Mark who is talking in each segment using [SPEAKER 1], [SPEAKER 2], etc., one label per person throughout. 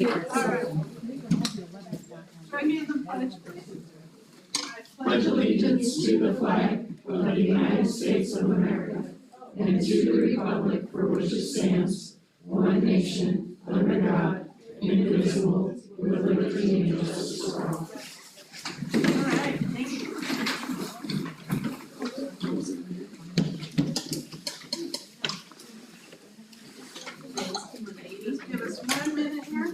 [SPEAKER 1] right. Join me in the pledge, please.
[SPEAKER 2] Pledge allegiance to the flag of the United States of America and to the republic for which it stands, one nation, under God, indivisible, with liberty and justice for all.
[SPEAKER 1] All right, thank you. Just give us 1 minute here.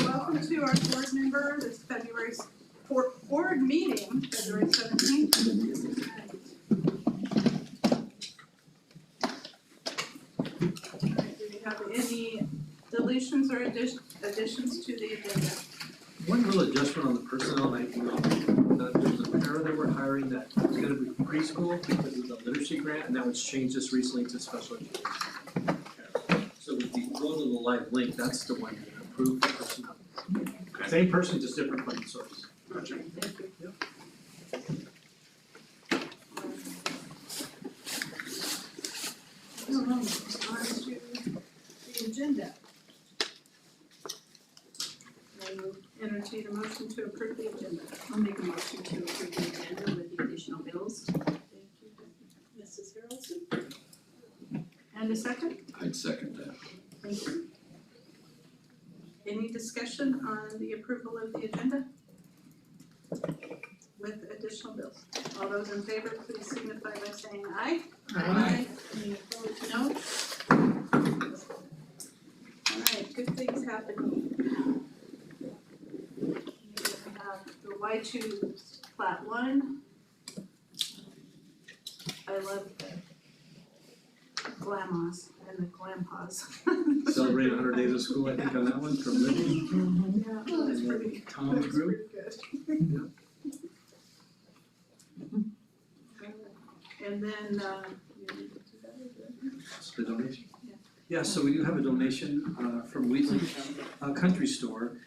[SPEAKER 1] Welcome to our board member, this February board meeting, February 17th. Do we have any deletions or additions to the agenda?
[SPEAKER 3] One little adjustment on the personnel, there's a para that we're hiring that is gonna be preschool because of the literacy grant, and that was changed just recently to special education. So with the go to the live link, that's the one that approved the personnel. Same person, just different funding source.
[SPEAKER 1] Gotcha. Thank you. On to the agenda. I will entertain a motion to approve the agenda.
[SPEAKER 4] I'll make a motion to approve the agenda with the additional bills.
[SPEAKER 1] Thank you, Mrs. Harrelson. And a second?
[SPEAKER 2] I'd second that.
[SPEAKER 1] Thank you. Any discussion on the approval of the agenda? With additional bills. All those in favor, please signify by saying aye.
[SPEAKER 4] Aye.
[SPEAKER 1] Any opposed, no? All right, good things happening. We have the Y2 Plat 1. I love the glamas and the glampas.
[SPEAKER 3] Celebrate 100 days of school, I think, on that one from Libby.
[SPEAKER 1] Yeah, that's
[SPEAKER 3] And
[SPEAKER 1] pretty,
[SPEAKER 3] then Tom's
[SPEAKER 1] that's
[SPEAKER 3] group.
[SPEAKER 1] pretty good. And then, you need to do that again.
[SPEAKER 3] The donation?
[SPEAKER 1] Yeah.
[SPEAKER 3] Yeah, so we do have a donation from Wheatley Country Store.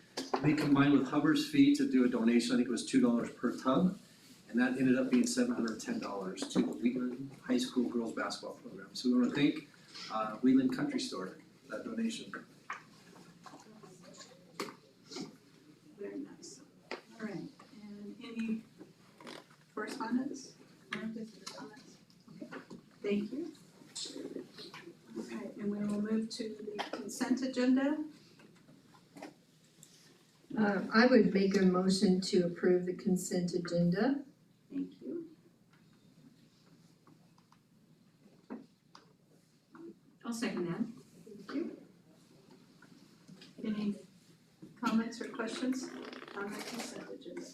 [SPEAKER 3] They combined with Hubbard's fee to do a donation, I think it was $2 per tub. And that ended up being $710 to the Wheatland High School Girls Basketball Program. So we want to thank Wheatland Country Store for that donation.
[SPEAKER 1] Very nice. All right, and any correspondence? Comments? Okay, thank you. Okay, and we will move to the consent agenda.
[SPEAKER 5] I would make a motion to approve the consent agenda.
[SPEAKER 1] Thank you.
[SPEAKER 4] I'll second that.
[SPEAKER 1] Thank you. Any comments or questions on the consent agenda?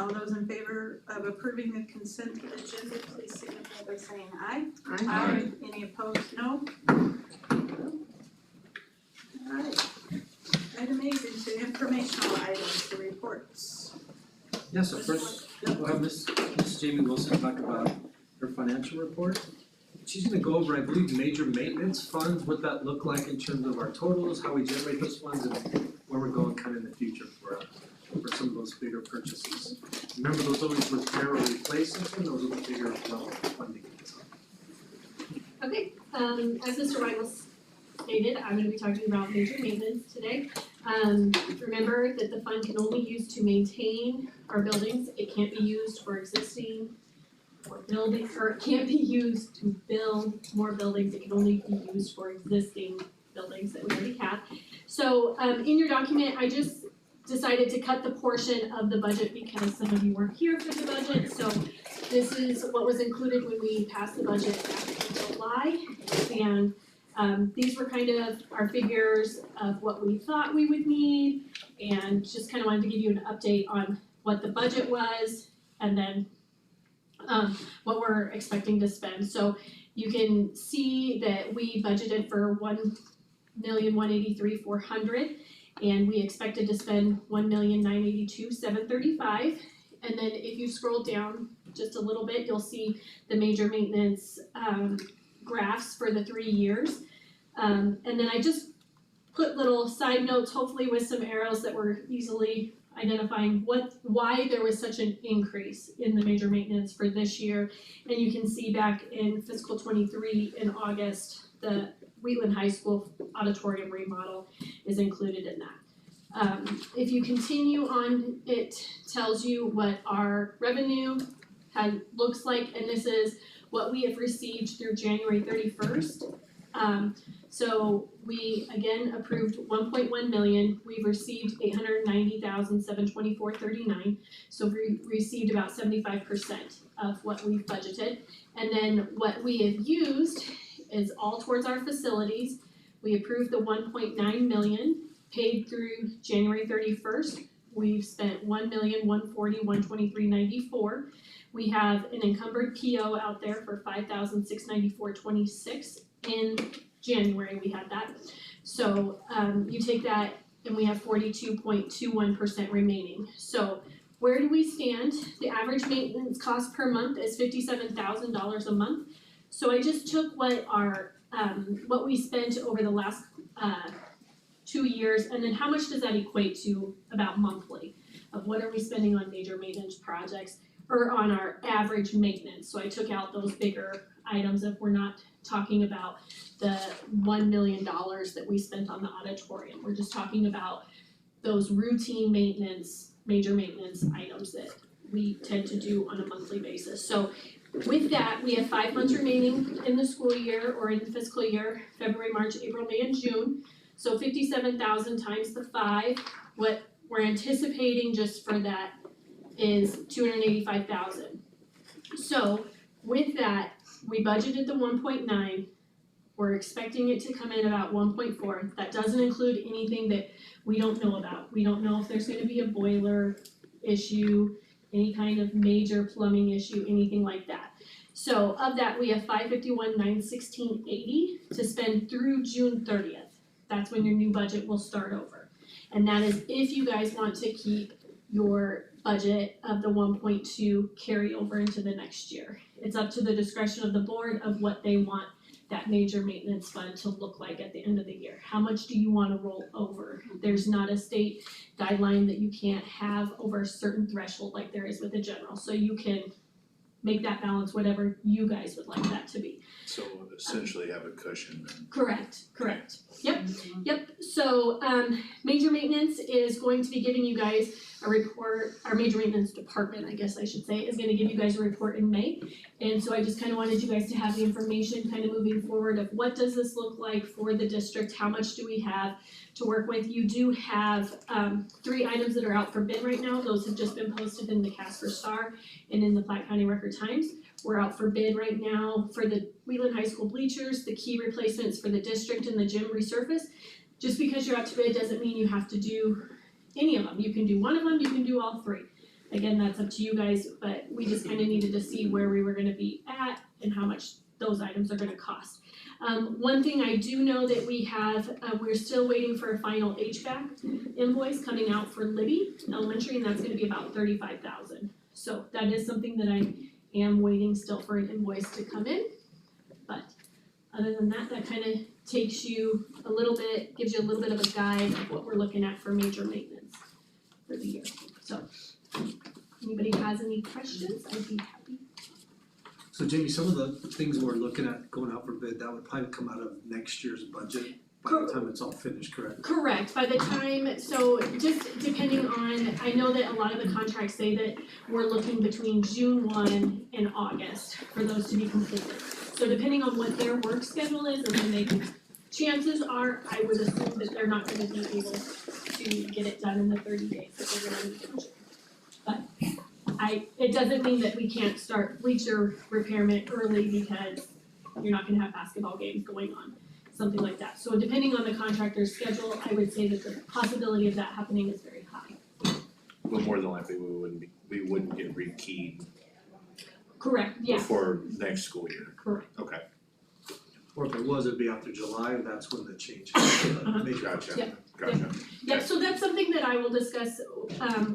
[SPEAKER 1] All those in favor of approving the consent agenda, please signify by saying aye.
[SPEAKER 5] Aye.
[SPEAKER 1] Any opposed, no? Alright. Item 8 is the informational items, the reports.
[SPEAKER 3] Yeah, so first, we'll have Miss Jamie Wilson talk about her financial report. She's gonna go over, I believe, major maintenance funds, what that looked like in terms of our totals, how we generate those funds, and where we're going kind of in the future for some of those bigger purchases. Remember, those always repair or replace something, those are the bigger level of funding.
[SPEAKER 6] Okay, as Mr. Weigel stated, I'm gonna be talking about major maintenance today. Remember that the fund can only use to maintain our buildings, it can't be used for existing or building, or it can't be used to build more buildings, it can only be used for existing buildings that we already have. So, in your document, I just decided to cut the portion of the budget because some of you weren't here for the budget, so this is what was included when we passed the budget back in July. And these were kind of our figures of what we thought we would need, and just kind of wanted to give you an update on what the budget was, and then what we're expecting to spend. So you can see that we budgeted for $1,183,400, and we expected to spend $1,982,735. And then if you scroll down just a little bit, you'll see the major maintenance graphs for the 3 years. And then I just put little side notes, hopefully with some arrows that were easily identifying why there was such an increase in the major maintenance for this year. And you can see back in fiscal '23 in August, the Wheatland High School auditorium remodel is included in that. If you continue on, it tells you what our revenue looks like, and this is what we have received through January 31st. So we again approved 1.1 million, we've received 890,724.39, so we received about 75% of what we've budgeted. And then what we have used is all towards our facilities. We approved the 1.9 million, paid through January 31st. We've spent 1,140,123.94. We have an encumbered PO out there for 5,694.26. In January we had that. So you take that and we have 42.21% remaining. So where do we stand? The average maintenance cost per month is $57,000 a month. So I just took what we spent over the last 2 years, and then how much does that equate to about monthly of what are we spending on major maintenance projects or on our average maintenance. So I took out those bigger items if we're not talking about the $1 million that we spent on the auditorium. We're just talking about those routine maintenance, major maintenance items that we tend to do on a monthly basis. So with that, we have 5 months remaining in the school year or in the fiscal year, February, March, April, May, and June. So 57,000 times the 5, what we're anticipating just for that is 285,000. So with that, we budgeted the 1.9, we're expecting it to come in about 1.4. That doesn't include anything that we don't know about. We don't know if there's gonna be a boiler issue, any kind of major plumbing issue, anything like that. So of that, we have 551,916.80 to spend through June 30th. That's when your new budget will start over. And that is if you guys want to keep your budget of the 1.2 carry over into the next year. It's up to the discretion of the board of what they want that major maintenance fund to look like at the end of the year. How much do you wanna roll over? There's not a state guideline that you can't have over a certain threshold like there is with the general. So you can make that balance whatever you guys would like that to be.
[SPEAKER 2] So essentially have a cushion then.
[SPEAKER 6] Correct. Yep, so major maintenance is going to be giving you guys a report, our major maintenance department, I guess I should say, is gonna give you guys a report in May. And so I just kinda wanted you guys to have the information kind of moving forward of what does this look like for the district, how much do we have to work with. You do have 3 items that are out for bid right now, those have just been posted in the Casper Star and in the Platte County Record Times. We're out for bid right now for the Wheatland High School bleachers, the key replacements for the district and the gym resurface. Just because you're out to bid doesn't mean you have to do any of them. You can do one of them, you can do all 3. Again, that's up to you guys, but we just kind of needed to see where we were gonna be at and how much those items are gonna cost. One thing I do know that we have, we're still waiting for a final HVAC invoice coming out for Libby Elementary, and that's gonna be about 35,000. So that is something that I am waiting still for an invoice to come in. But other than that, that kind of takes you a little bit, gives you a little bit of a guide of what we're looking at for major maintenance for the year. So, anybody has any questions, I'd be happy.
[SPEAKER 3] So Jamie, some of the things we're looking at going out for bid, that would probably come out of next year's budget by the time it's all finished, correct?
[SPEAKER 6] Correct, by the time, so just depending on, I know that a lot of the contracts say that we're looking between June 1 and August for those to be completed. So depending on what their work schedule is and when they can, chances are, I would assume that they're not gonna be able to get it done in the 30 days that they're gonna need to. But it doesn't mean that we can't start bleacher repairment early because you're not gonna have basketball games going on, something like that. So depending on the contractor's schedule, I would say that the possibility of that happening is very high.
[SPEAKER 2] But more than likely, we wouldn't get rekeyed
[SPEAKER 6] Correct, yes,
[SPEAKER 2] before next school year.
[SPEAKER 6] correct.
[SPEAKER 2] Okay,
[SPEAKER 3] Or if it was, it'd be after July, and that's when the change. Major
[SPEAKER 2] gotcha,
[SPEAKER 6] Yeah.
[SPEAKER 2] gotcha.
[SPEAKER 6] Yeah, so that's something that I will discuss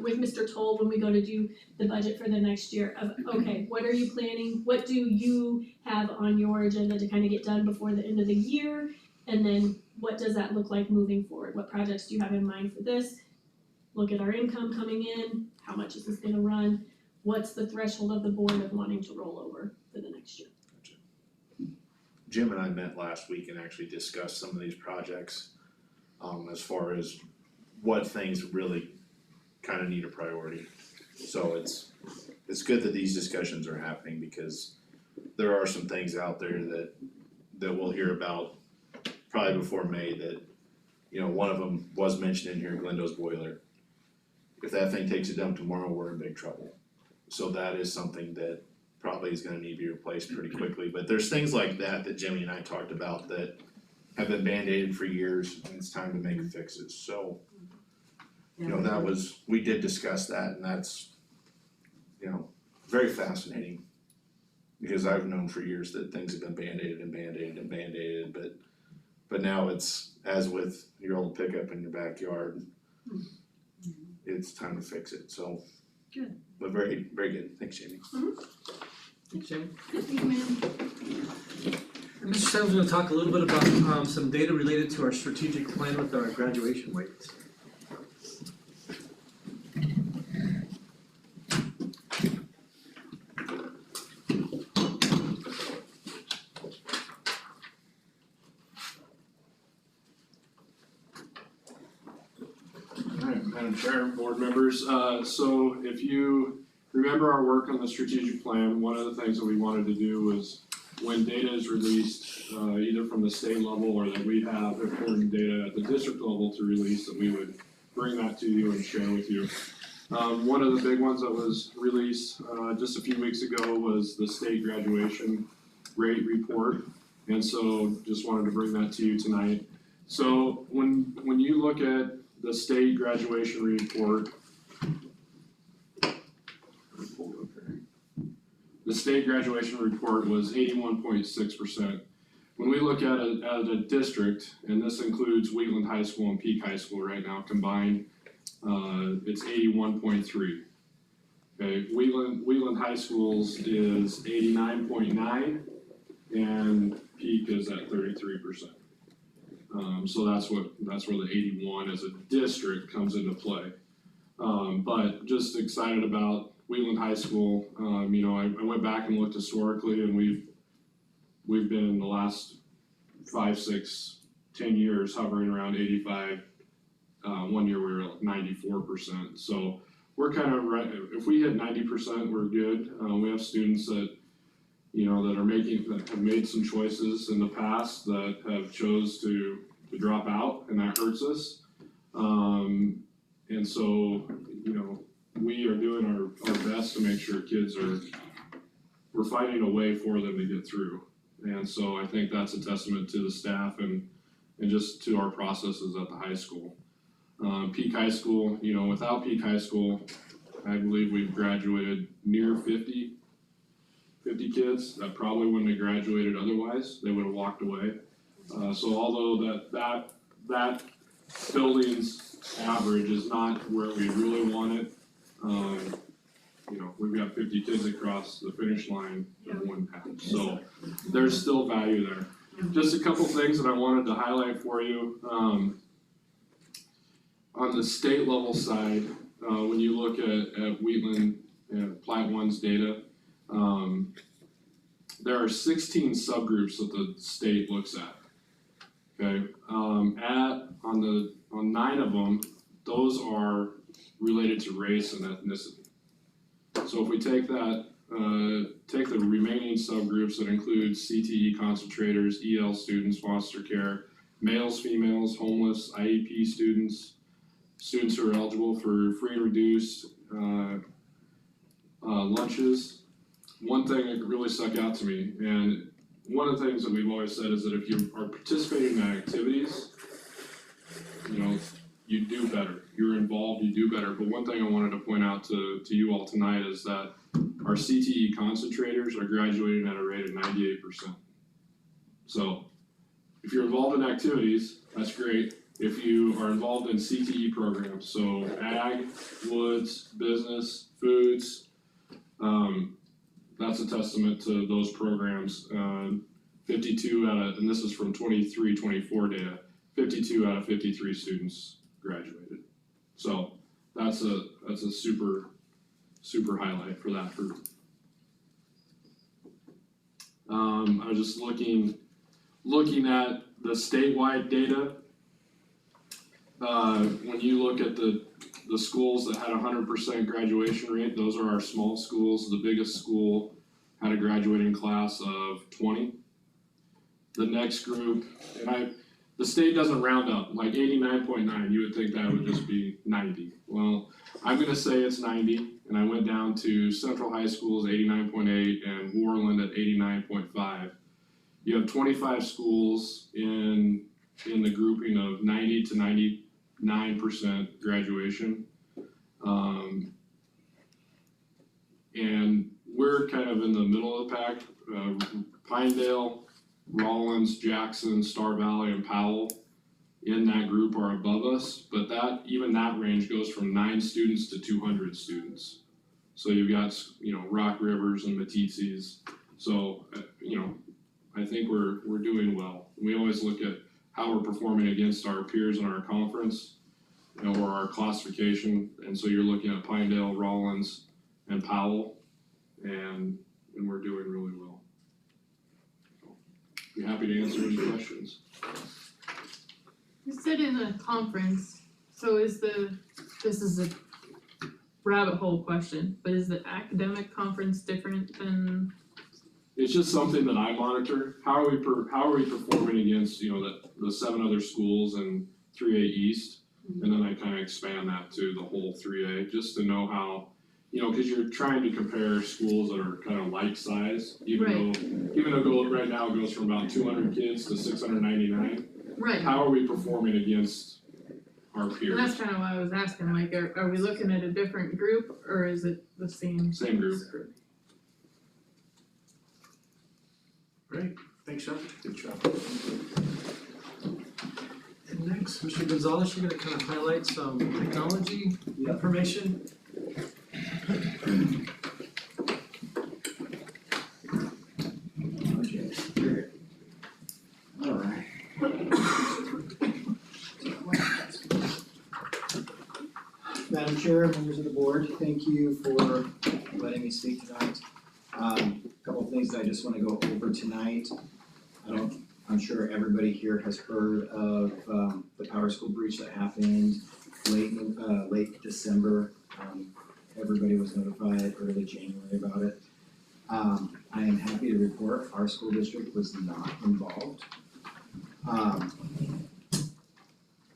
[SPEAKER 6] with Mr. Toll when we go to do the budget for the next year of, okay, what are you planning? What do you have on your agenda to kind of get done before the end of the year? And then what does that look like moving forward? What projects do you have in mind for this? look at our income coming in, how much is this gonna run? What's the threshold of the board of wanting to roll over for the next year?
[SPEAKER 7] Jim and I met last week and actually discussed some of these projects, as far as what things really kind of need a priority. So it's good that these discussions are happening, because there are some things out there that we'll hear about probably before May that, you know, one of them was mentioned in here, Glendo's boiler. If that thing takes a dump tomorrow, we're in big trouble. So that is something that probably is gonna need to be replaced pretty quickly, but there's things like that Jimmy and I talked about that have been band-aided for years, and it's time to make fixes, so. You know, we did discuss that, and that's, you know, very fascinating. Because I've known for years that things have been band-aided and band-aided and band-aided, but now it's, as with your old pickup in your backyard, it's time to fix it, so.
[SPEAKER 4] Good.
[SPEAKER 7] But very, very good, thanks Jamie.
[SPEAKER 3] Thanks, Jamie.
[SPEAKER 1] Thank you, ma'am.
[SPEAKER 3] And Mr. Sam's gonna talk a little bit about some data related to our strategic plan with our graduation rates.
[SPEAKER 8] Alright, Madam Chair, board members, so if you remember our work on the strategic plan, one of the things that we wanted to do was when data is released, either from the state level or that we have important data at the district level to release, that we would bring that to you and share with you. One of the big ones that was released, just a few weeks ago was the state graduation rate report. And so just wanted to bring that to you tonight. So when you look at the state graduation report, the state graduation report was 81.6%. When we look at a district, and this includes Wheatland High School and Peak High School right now combined, it's 81.3. Okay, Wheatland High Schools is 89.9, and Peak is at 33%. So that's where the 81 as a district comes into play. But just excited about Wheatland High School. You know, I went back and looked historically, and we've been the last 5, 6, 10 years hovering around 85. One year we were at 94%. So we're kind of right. If we hit 90%, we're good. We have students that, you know, that have made some choices in the past that have chose to drop out, and that hurts us. And so, you know, we are doing our best to make sure we're finding a way for them to get through. And so I think that's a testament to the staff and just to our processes at the high school. Peak High School, you know, without Peak High School, I believe we've graduated near 50 kids that probably wouldn't have graduated otherwise. They would have walked away. So although that building's average is not where we really want it, you know, we've got 50 kids across the finish line that wouldn't have. So there's still value there. Just a couple things that I wanted to highlight for you. On the state level side, when you look at Wheatland Plat 1's data, there are 16 subgroups that the state looks at. Okay, on 9 of them, those are related to race and ethnicity. So if we take that, take the remaining subgroups that include CTE concentrators, EL students, foster care, males, females, homeless, IEP students who are eligible for free and reduced lunches. One thing that really stuck out to me, and one of the things that we've always said is that if you are participating in activities, you know, you do better. You're involved, you do better. But one thing I wanted to point out to you all tonight is that our CTE concentrators are graduating at a rate of 98%. So if you're involved in activities, that's great. If you are involved in CTE programs, so ag, woods, business, foods, that's a testament to those programs. 52 out of, and this is from 23-24 data, 52 out of 53 students graduated. So that's a super highlight for that group. I was just looking at the statewide data. When you look at the schools that had 100% graduation rate, those are our small schools. The biggest school had a graduating class of 20. The next group, and the state doesn't round up, like 89.9, you would think that would just be 90. Well, I'm gonna say it's 90, and I went down to Central High School's 89.8 and Warland at 89.5. You have 25 schools in the grouping of 90 to 99% graduation. And we're kind of in the middle of the pack. Pinedale, Rollins, Jackson, Star Valley, and Powell in that group are above us, but even that range goes from 9 students to 200 students. So you've got, Rock Rivers and Matizes. So, I think we're doing well. We always look at how we're performing against our peers in our conference, or our classification, and so you're looking at Pinedale, Rollins, and Powell, and we're doing really well. Be happy to answer any questions.
[SPEAKER 2] You said in a conference, so this is a rabbit hole question, but is the academic conference different than?
[SPEAKER 8] It's just something that I monitor. How are we performing against, the 7 other schools in 3A East? And then I kind of expand that to the whole 3A, just to know how, because you're trying to compare schools that are kind of like size, even though right now it goes from about 200 kids to 699.
[SPEAKER 2] Right.
[SPEAKER 8] How are we performing against our peers?
[SPEAKER 2] And that's kind of why I was asking, like, are we looking at a different group, or is it the same?
[SPEAKER 8] Same group.
[SPEAKER 3] Great, thanks, Sean.
[SPEAKER 7] Good job.
[SPEAKER 3] And next, Mr. Gonzalez, you're gonna kind of highlight some technology information.
[SPEAKER 9] Okay, here. All right. Madam Chair, members of the board, thank you for letting me speak tonight. Couple of things that I just want to go over tonight. I'm sure everybody here has heard of the power school breach that happened late December. Everybody was notified early January about it. I am happy to report our school district was not involved.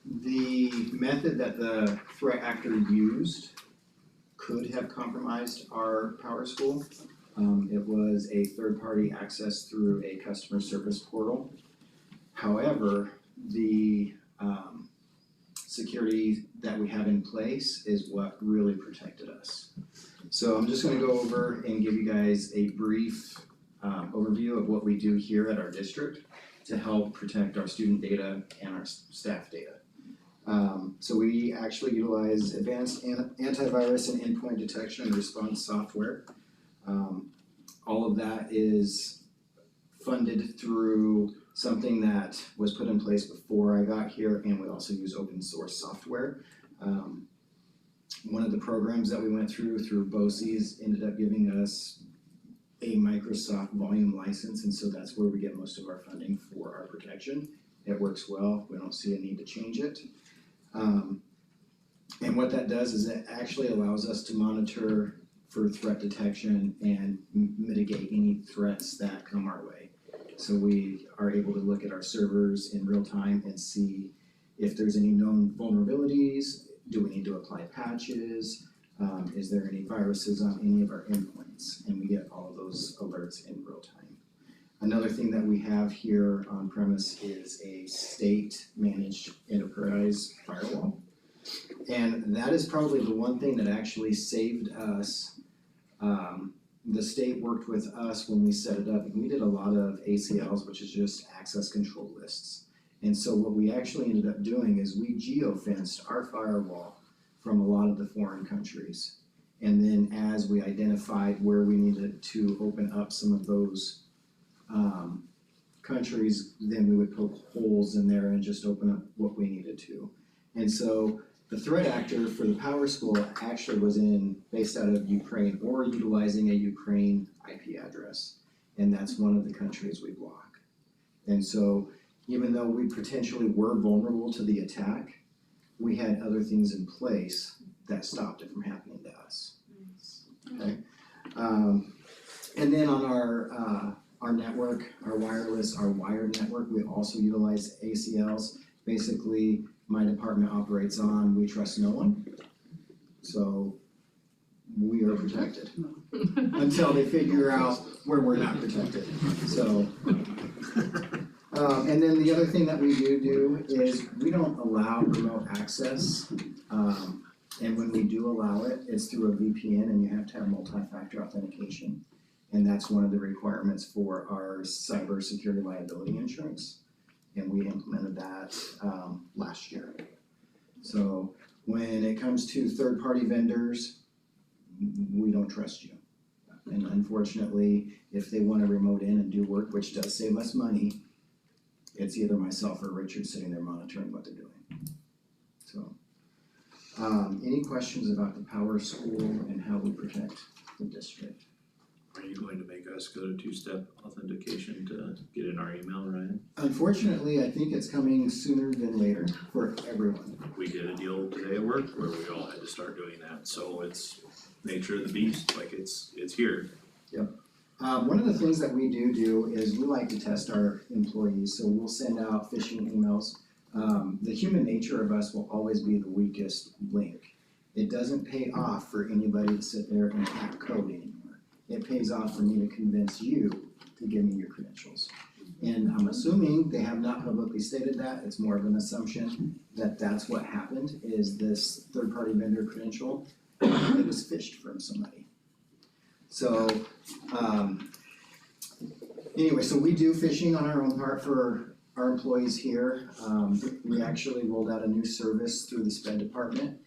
[SPEAKER 9] The method that the threat actor used could have compromised our power school. It was a third-party access through a customer service portal. However, the security that we have in place is what really protected us. So I'm just gonna go over and give you guys a brief overview of what we do here at our district to help protect our student data and our staff data. So we actually utilize advanced antivirus and endpoint detection and response software. All of that is funded through something that was put in place before I got here, and we also use open source software. One of the programs that we went through BOCES ended up giving us a Microsoft volume license, and so that's where we get most of our funding for our protection. It works well, we don't see a need to change it. And what that does is it actually allows us to monitor for threat detection and mitigate any threats that come our way. So we are able to look at our servers in real time and see if there's any known vulnerabilities. Do we need to apply patches? Is there any viruses on any of our endpoints? And we get all of those alerts in real time. Another thing that we have here on premise is a state-managed enterprise firewall. And that is probably the one thing that actually saved us. The state worked with us when we set it up, and we did a lot of ACLs, which is just access control lists. And so what we actually ended up doing is we geo-fenced our firewall from a lot of the foreign countries. And then as we identified where we needed to open up some of those countries, then we would poke holes in there and just open up what we needed to. And so The threat actor for the power school actually was based out of Ukraine or utilizing a Ukraine IP address. And that's one of the countries we block. And so even though we potentially were vulnerable to the attack, we had other things in place that stopped it from happening to us. Okay? And then on our network, our wireless, our wired network, we also utilize ACLs. Basically, my department operates on we trust no one. So we are protected until they figure out where we're not protected. So, and then the other thing that we do is we don't allow remote access. And when we do allow it, it's through a VPN and you have to have multi-factor authentication. And that's one of the requirements for our cybersecurity liability insurance. And we implemented that last year. So when it comes to third-party vendors, we don't trust you. And unfortunately, if they want to remote in and do work, which does save us money, it's either myself or Richard sitting there monitoring what they're doing. So, any questions about the power school and how we protect the district?
[SPEAKER 7] Are you going to make us go to two-step authentication to get in our email, Ryan?
[SPEAKER 9] Unfortunately, I think it's coming sooner than later for everyone.
[SPEAKER 7] We did a deal today at work where we all had to start doing that, so it's nature of the beast, like it's here.
[SPEAKER 9] One of the things that we do is we like to test our employees, so we'll send out phishing emails. The human nature of us will always be the weakest link. It doesn't pay off for anybody to sit there and hack code anymore. It pays off for me to convince you to give me your credentials. And I'm assuming they have not publicly stated that, it's more of an assumption that that's what happened, is this third-party vendor credential, it was phished from somebody. So, anyway, so we do phishing on our own part for our employees here. We actually rolled out a new service through the SPED department.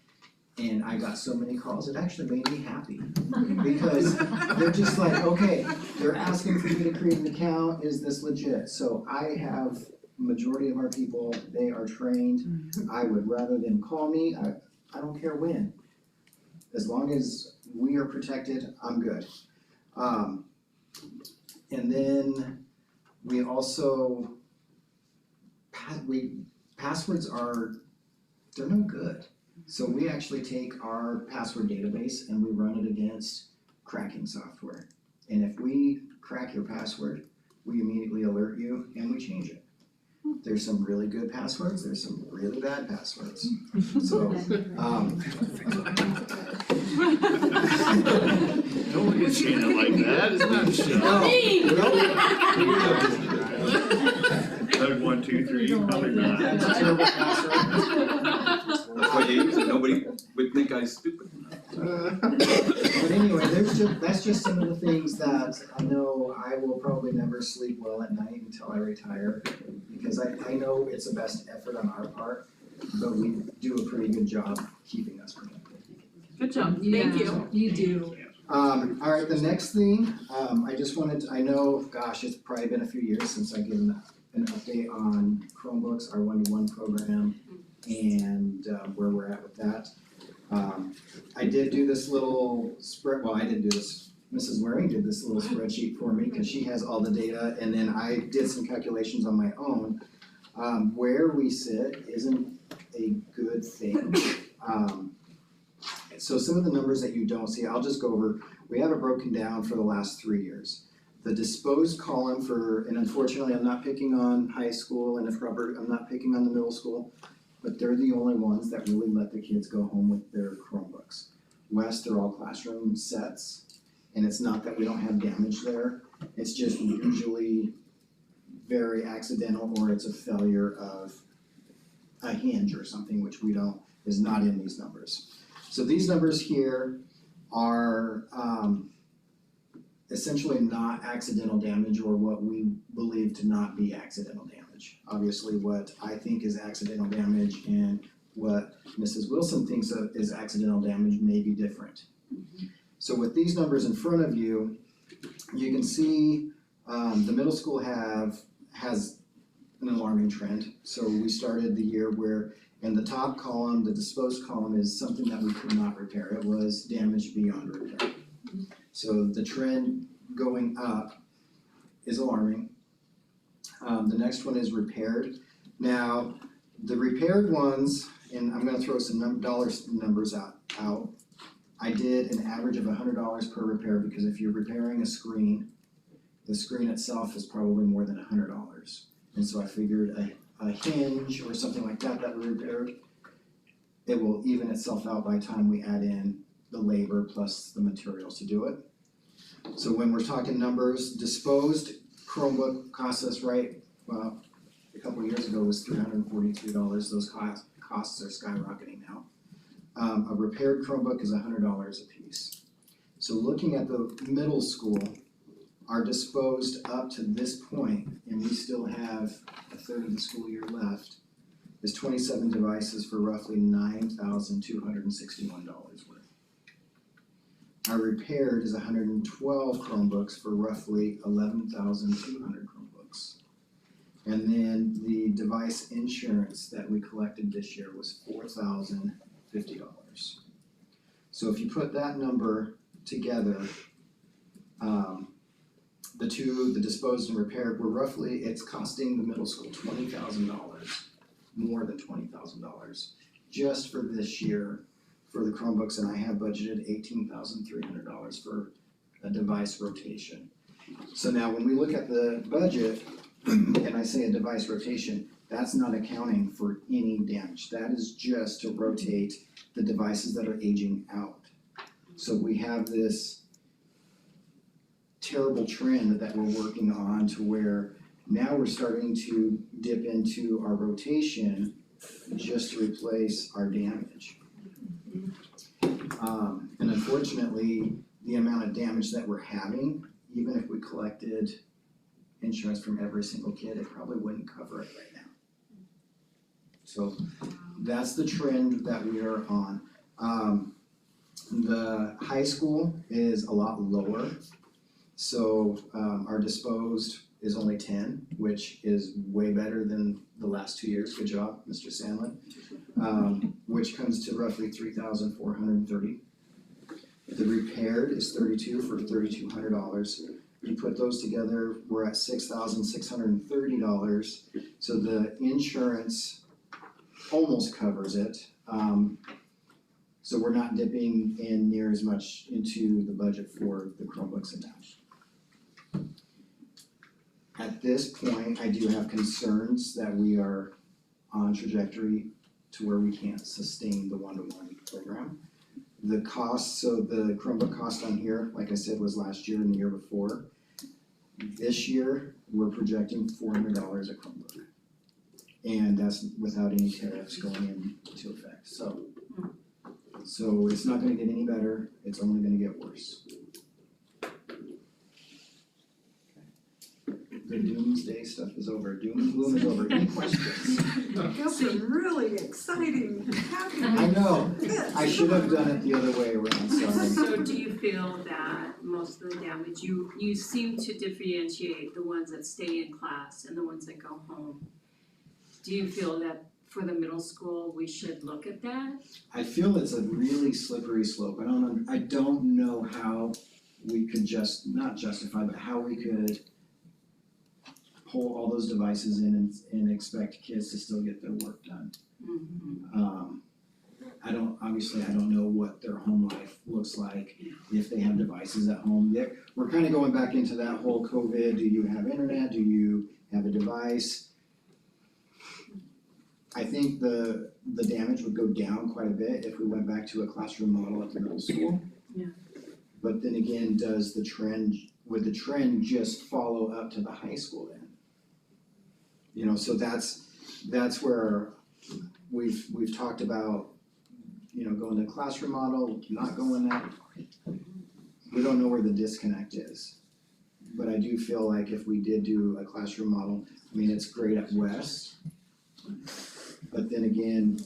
[SPEAKER 9] And I got so many calls, it actually made me happy. Because they're just like, okay, they're asking for me to create an account, is this legit? So I have, majority of our people, they are trained. I would rather them call me, I don't care when. As long as we are protected, I'm good. And then we also, passwords they're no good. So we actually take our password database and we run it against cracking software. And if we crack your password, we immediately alert you and we change it. There's some really good passwords, there's some really bad passwords. So,
[SPEAKER 7] Nobody's saying it like that, isn't that Doug, 1, 2, 3, probably not.
[SPEAKER 9] That's a terrible password.
[SPEAKER 3] That's why they use it, nobody would think I'm stupid.
[SPEAKER 9] But anyway, that's just some of the things that I know I will probably never sleep well at night until I retire. Because I know it's the best effort on our part, but we do a pretty good job keeping us protected.
[SPEAKER 1] Good job, thank you.
[SPEAKER 5] You do.
[SPEAKER 9] Alright, the next thing, I just wanted, I know, gosh, it's probably been a few years since I given an update on Chromebooks, our 1-to-1 program, and where we're at with that. I did do this little spread, well, I didn't do this, Mrs. Waring did this little spreadsheet for me, cause she has all the data, and then I did some calculations on my own. Where we sit isn't a good thing. So some of the numbers that you don't see, I'll just go over, we have it broken down for the last 3 years. The disposed column for, and unfortunately I'm not picking on high school, and if Robert, I'm not picking on the middle school, but they're the only ones that really let the kids go home with their Chromebooks. West, they're all classroom sets, and it's not that we don't have damage there, it's just usually very accidental or it's a failure of a hinge or something, which is not in these numbers. So these numbers here are essentially not accidental damage or what we believe to not be accidental damage. Obviously what I think is accidental damage and what Mrs. Wilson thinks of is accidental damage may be different. So with these numbers in front of you, you can see the middle school has an alarming trend. So we started the year where And the top column, the disposed column, is something that we could not repair. It was damaged beyond repair. So the trend going up is alarming. The next one is repaired. Now, the repaired ones, and I'm gonna throw some numbers out. I did an average of $100 per repair, because if you're repairing a screen, the screen itself is probably more than $100. And so I figured a hinge or something like that we repaired, it will even itself out by the time we add in the labor plus the materials to do it. So when we're talking numbers, disposed Chromebook cost us a couple of years ago was $342. Those costs are skyrocketing now. A repaired Chromebook is $100 a piece. So looking at the middle school, our disposed up to this point, and we still have a third of the school year left, is 27 devices for roughly $9,261 worth. Our repaired is 112 Chromebooks for roughly 11,200 Chromebooks. And then the device insurance that we collected this year was $4,050. So if you put that number together, the two, the disposed and repaired, were roughly, it's costing the middle school $20,000, more than $20,000, just for this year for the Chromebooks, and I have budgeted $18,300 for a device rotation. So now when we look at the budget, and I say a device rotation, that's not accounting for any damage. That is just to rotate the devices that are aging out. So we have this terrible trend that we're working on to where now we're starting to dip into our rotation just to replace our damage. And unfortunately, the amount of damage that we're having, even if we collected insurance from every single kid, it probably wouldn't cover it right now. So that's the trend that we are on. The high school is a lot lower. So our disposed is only 10, which is way better than the last 2 years. Good job, Mr. Sandlin. Which comes to roughly $3,430. The repaired is 32 for $3,200. You put those together, we're at $6,630. So the insurance almost covers it. So we're not dipping in near as much into the budget for the Chromebooks and that. At this point, I do have concerns that we are on trajectory to where we can't sustain the one-to-one program. The cost, so the Chromebook cost on here, like I said, was last year and the year before. This year, we're projecting $400 a Chromebook. And that's without any tariffs going into effect, so it's not gonna get any better, it's only gonna get worse. The doomsday stuff is over, doom and gloom is over, any questions?
[SPEAKER 1] That's really exciting and happy.
[SPEAKER 9] I know,
[SPEAKER 1] Yes.
[SPEAKER 9] I should have done it the other way around, sorry.
[SPEAKER 4] So do you feel that most of the damage, you seem to differentiate the ones that stay in class and the ones that go home? Do you feel that for the middle school, we should look at that?
[SPEAKER 9] I feel it's a really slippery slope, I don't know how we could not justify, but how we could pull all those devices in and expect kids to still get their work done. I don't know what their home life looks like, if they have devices at home. We're kind of going back into that whole COVID, do you have internet, do you have a device? I think the damage would go down quite a bit if we went back to a classroom model at the middle school.
[SPEAKER 4] Yeah.
[SPEAKER 9] But then again, would the trend just follow up to the high school then? You know, so that's where we've talked about, you know, going to classroom model, not going that. We don't know where the disconnect is. But I do feel like if we did do a classroom model, I mean, it's great at West. But then again,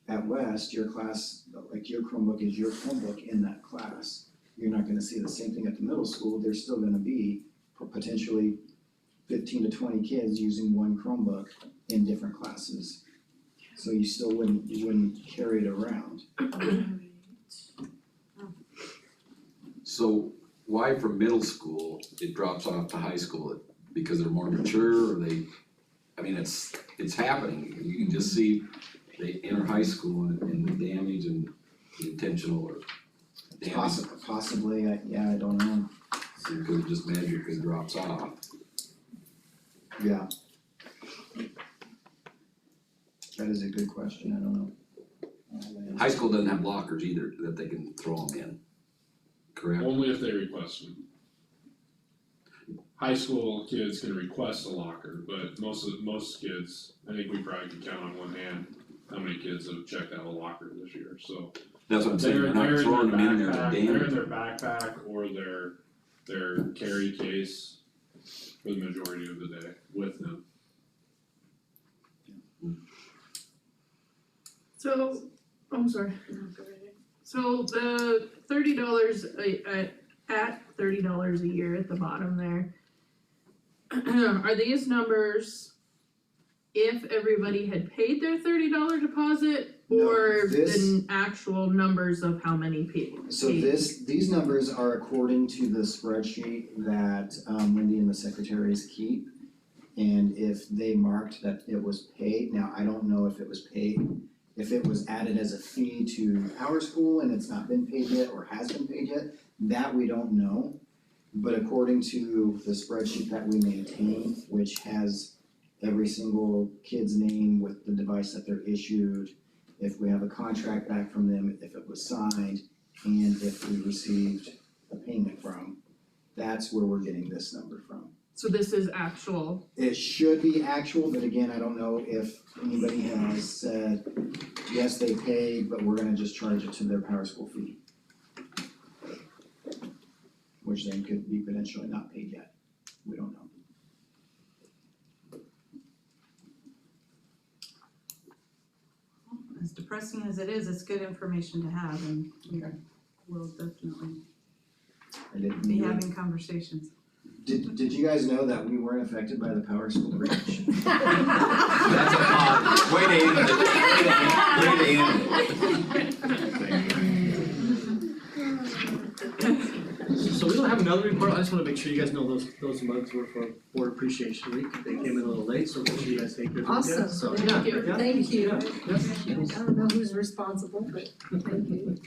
[SPEAKER 9] at West, your class, like your Chromebook is your Chromebook in that class. You're not gonna see the same thing at the middle school. There's still gonna be potentially 15 to 20 kids using one Chromebook in different classes. So you still wouldn't carry it around.
[SPEAKER 2] So why from middle school it drops off to high school? Because they're more mature, or they, I mean, it's happening. You can just see they enter high school and the damage and the intentional or damage.
[SPEAKER 9] Possibly, I don't know.
[SPEAKER 2] So you could just magically drops off.
[SPEAKER 9] Yeah. That is a good question, I don't know.
[SPEAKER 2] High school doesn't have lockers either that they can throw them in, correct?
[SPEAKER 8] Only if they request them. High school kids can request a locker, but most kids, I think we probably can count on one hand how many kids have checked out a locker this year, so.
[SPEAKER 2] That's what I'm saying,
[SPEAKER 8] They're
[SPEAKER 2] they're not throwing them in there to
[SPEAKER 8] they're in
[SPEAKER 2] damage.
[SPEAKER 8] their backpack or their carry case for the majority of the day with them.
[SPEAKER 10] So, I'm sorry. So the $30 at $30 a year at the bottom there, are these numbers if everybody had paid their $30 deposit, or
[SPEAKER 9] No, this-
[SPEAKER 10] the actual numbers of how many people paid?
[SPEAKER 9] So these numbers are according to the spreadsheet that Wendy and the secretaries keep. And if they marked that it was paid, now I don't know if it was paid, if it was added as a fee to our school and it's not been paid yet or has been paid yet, that we don't know. But according to the spreadsheet that we maintain, which has every single kid's name with the device that they're issued, if we have a contract back from them, if it was signed, and if we received a payment from, that's where we're getting this number from.
[SPEAKER 10] So this is actual,
[SPEAKER 9] It should be actual, but again, I don't know if anybody has said, yes, they paid, but we're gonna just charge it to their power school fee. Which then could be potentially not paid yet, we don't know.
[SPEAKER 1] As depressing as it is, it's good information to have, and we'll definitely
[SPEAKER 9] I didn't
[SPEAKER 1] be
[SPEAKER 9] mean
[SPEAKER 1] having conversations.
[SPEAKER 9] Did you guys know that we weren't affected by the power school breach?
[SPEAKER 2] That's a odd, way to end it, way to end it.
[SPEAKER 3] So we don't have another report, I just wanna make sure you guys know those mugs were for Board Appreciation Week, they came in a little late, so make sure you guys take your.
[SPEAKER 5] Awesome.
[SPEAKER 3] So,
[SPEAKER 10] Thank you.
[SPEAKER 3] yeah,
[SPEAKER 5] Thank you.
[SPEAKER 3] yeah, yeah.
[SPEAKER 5] I don't know who's responsible, but thank you.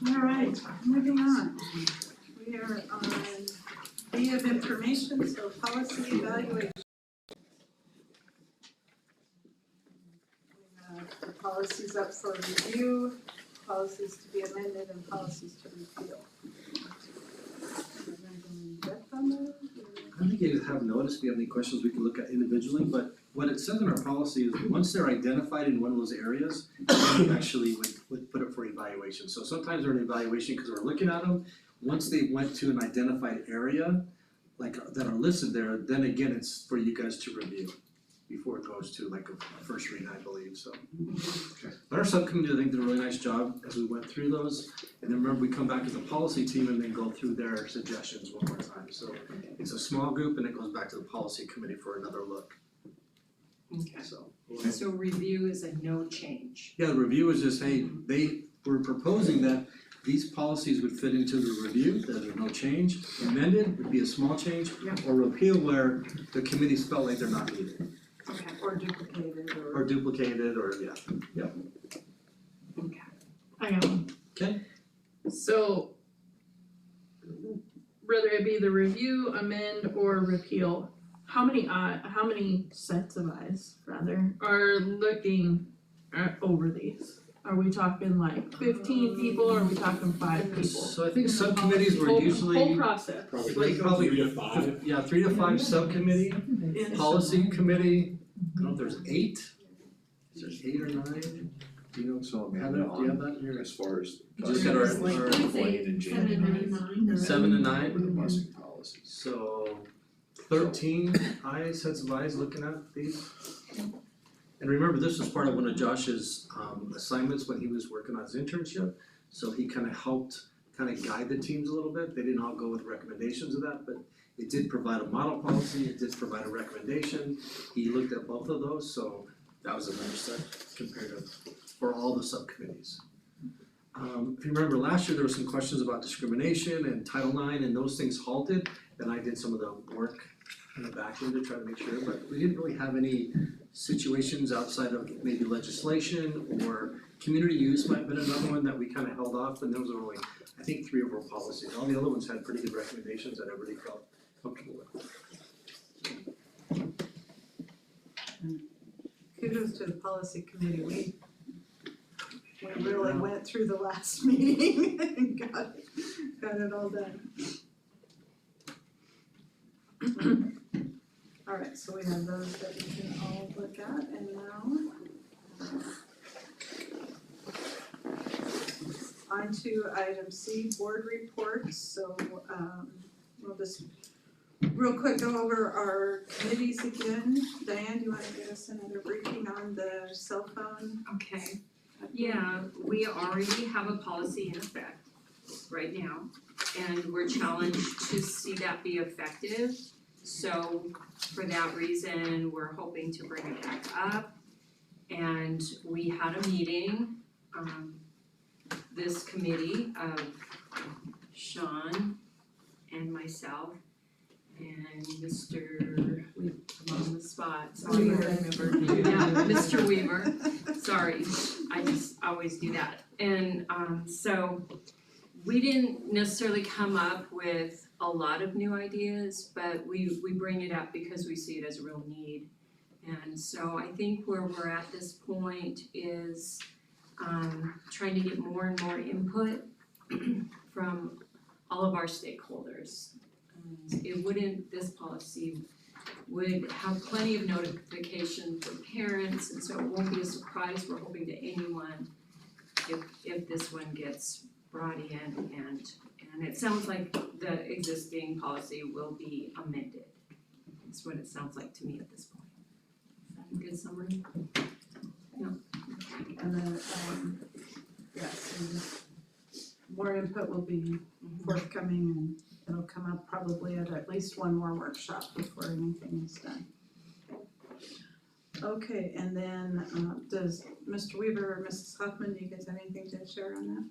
[SPEAKER 1] Alright, moving on. We are on B of information, so policy evaluation. We have the policies up for review, policies to be amended, and policies to repeal. We're gonna go in depth on those,
[SPEAKER 3] I think you have noticed, if you have any questions, we can look at individually, but what it says in our policy is once they're identified in one of those areas, we actually would put it for evaluation. So sometimes they're in evaluation because we're looking at them. Once they went to an identified area, like that are listed there, then again, it's for you guys to review before it goes to like a first reading, I believe, so. But our subcommittee, I think, did a really nice job as we went through those. And then remember, we come back as a policy team and then go through their suggestions one more time. So it's a small group and it goes back to the policy committee for another look,
[SPEAKER 4] Okay,
[SPEAKER 3] so.
[SPEAKER 4] so review is a no change.
[SPEAKER 3] Yeah, the review is just, hey, they were proposing that these policies would fit into the review, that there's no change. Amended would be a small change, or repeal where the committees felt like they're not needed,
[SPEAKER 4] Okay.
[SPEAKER 1] or duplicated,
[SPEAKER 3] or duplicated, or, yeah.
[SPEAKER 4] Okay.
[SPEAKER 10] I got one.
[SPEAKER 3] Okay.
[SPEAKER 10] So, whether it be the review, amend, or repeal, how many sets of eyes, rather, are looking over these? Are we talking like 15 people, or are we talking 5 people?
[SPEAKER 3] So I think subcommittees were
[SPEAKER 10] Whole
[SPEAKER 3] usually,
[SPEAKER 10] process.
[SPEAKER 3] probably,
[SPEAKER 8] 3 to 5.
[SPEAKER 3] yeah, 3 to 5 subcommittee, policy committee, I don't know if there's 8, is there 8 or 9? Do you know,
[SPEAKER 7] So
[SPEAKER 3] have that, do you have that in your?
[SPEAKER 7] as far as.
[SPEAKER 3] Just got our-
[SPEAKER 7] Wayne and January.
[SPEAKER 3] 7 to 9?
[SPEAKER 7] For the busing policies.
[SPEAKER 3] So 13 sets of eyes looking at these. And remember, this was part of one of Josh's assignments when he was working on his internship. So he kind of helped kind of guide the teams a little bit. They didn't all go with recommendations of that, but It did provide a model policy, it did provide a recommendation, he looked at both of those, so that was another step compared to, for all the subcommittees. If you remember last year, there were some questions about discrimination and Title IX and those things halted, and I did some of the work in the back end to try to make sure, but we didn't really have any situations outside of maybe legislation or community use might have been another one that we kind of held off, and those were only, I think, 3 overall policies. All the other ones had pretty good recommendations that everybody felt comfortable with.
[SPEAKER 1] Kudos to the policy committee, we really went through the last meeting and got it all done. Alright, so we have those that we can all look at, and now on to item C, board reports, so we'll just real quick go over our committees again. Diane, do you wanna give us another briefing on the cell phone?
[SPEAKER 4] Okay, yeah, we already have a policy in effect right now, and we're challenged to see that be effective. So for that reason, we're hoping to bring it back up. And we had a meeting, this committee of Sean and myself and Mr. I'm on the spot, sorry, I remember. Yeah, Mr. Weaver, sorry, I just always do that. And so we didn't necessarily come up with a lot of new ideas, but we bring it up because we see it as a real need. And so I think where we're at this point is trying to get more and more input from all of our stakeholders. This policy would have plenty of notification for parents, and so it won't be a surprise, we're hoping, to anyone if this one gets brought in, and it sounds like the existing policy will be amended. That's what it sounds like to me at this point. Is that a good summary?
[SPEAKER 1] And then, yes, and more input will be forthcoming, and it'll come up probably at least one more workshop before anything is done. Okay, and then, does Mr. Weaver or Mrs. Hoffman, do you guys have anything to share on that?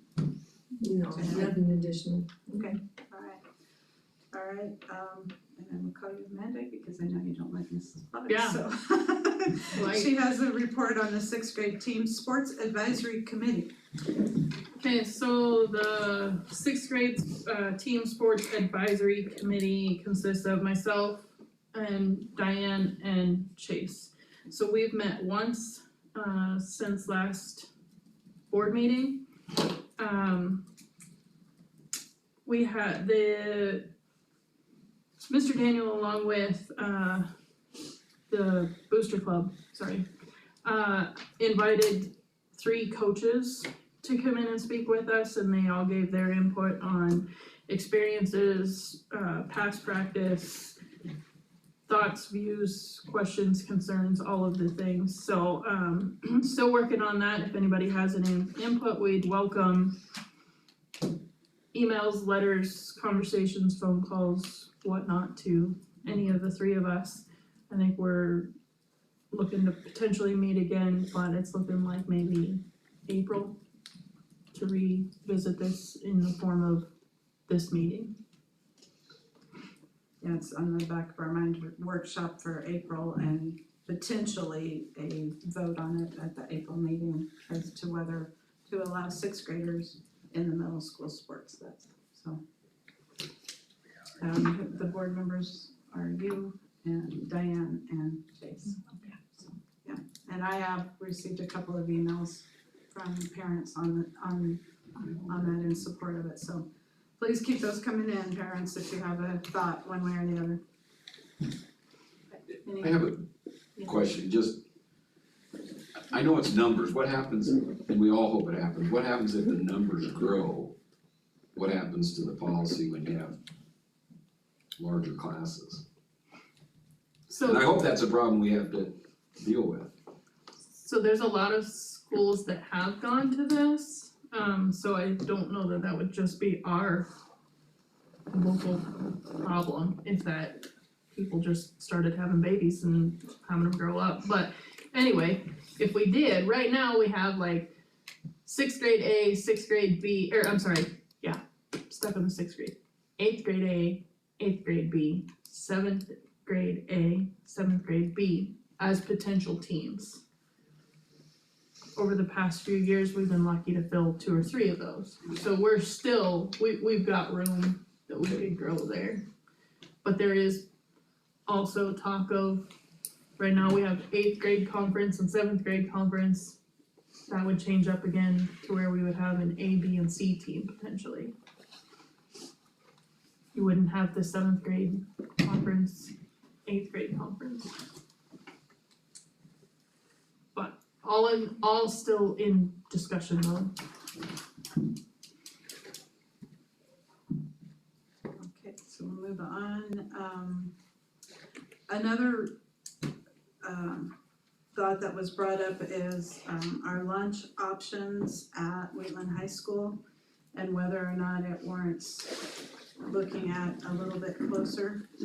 [SPEAKER 5] No, nothing additional.
[SPEAKER 1] Alright, and I will call you Amanda because I know you don't like Mrs. Fox,
[SPEAKER 10] Yeah.
[SPEAKER 1] so.
[SPEAKER 10] Like-
[SPEAKER 1] She has a report on the 6th grade team sports advisory committee.
[SPEAKER 10] Okay, so the 6th grade team sports advisory committee consists of myself and Diane and Chase. So we've met once since last board meeting. We had Mr. Daniel, along with the Booster Club, invited 3 coaches to come in and speak with us, and they all gave their input on experiences, past practice, thoughts, views, questions, concerns, all of the things. So still working on that. If anybody has any input, we'd welcome emails, letters, conversations, phone calls, whatnot to any of the 3 of us. I think we're looking to potentially meet again, but it's looking like maybe April to revisit this in the form of this meeting.
[SPEAKER 1] Yeah, it's on the back of our mind, workshop for April and potentially a vote on it at the April meeting as to whether to allow 6th graders in the middle school sports, that's, so. The board members are you and Diane and Chase. Okay. So, yeah, and I have received a couple of emails from parents on that in support of it, so please keep those coming in, parents, if you have a thought one way or the other.
[SPEAKER 2] I have a question, just, I know it's numbers, what happens, and we all hope it happens, what happens if the numbers grow? What happens to the policy when you have larger classes? And I
[SPEAKER 10] So,
[SPEAKER 2] hope that's a problem we have to deal with.
[SPEAKER 10] so there's a lot of schools that have gone to this, so I don't know that that would just be our local problem if that people just started having babies and having them grow up. But anyway, if we did, right now we have like sixth grade A, sixth grade B, stuck in the sixth grade. Eighth grade A, eighth grade B, seventh grade A, seventh grade B as potential teams. Over the past few years, we've been lucky to fill 2 or 3 of those. So we're still, we've got room that we could grow there. But there is also talk of, right now we have 8th grade conference and 7th grade conference. That would change up again to where we would have an A, B, and C team potentially. You wouldn't have the 7th grade conference, 8th grade conference. But all still in discussion mode.
[SPEAKER 1] Okay, so we'll move on. Another thought that was brought up is our lunch options at Wheatland High School and whether or not it warrants looking at a little bit closer.
[SPEAKER 3] I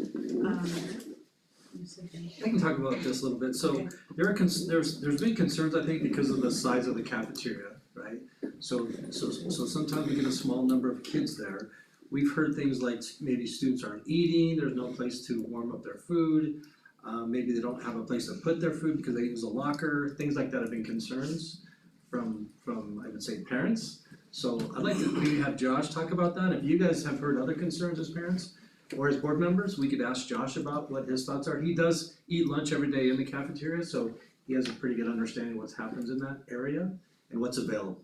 [SPEAKER 3] can talk about this a little bit, so
[SPEAKER 1] Okay.
[SPEAKER 3] there's been concerns, I think, because of the size of the cafeteria, right? So sometimes we get a small number of kids there. We've heard things like maybe students aren't eating, there's no place to warm up their food. Maybe they don't have a place to put their food because they use a locker, things like that have been concerns from I would say parents. So I'd like to maybe have Josh talk about that, if you guys have heard other concerns as parents or as board members, we could ask Josh about what his thoughts are. He does eat lunch every day in the cafeteria, so he has a pretty good understanding of what happens in that area and what's available.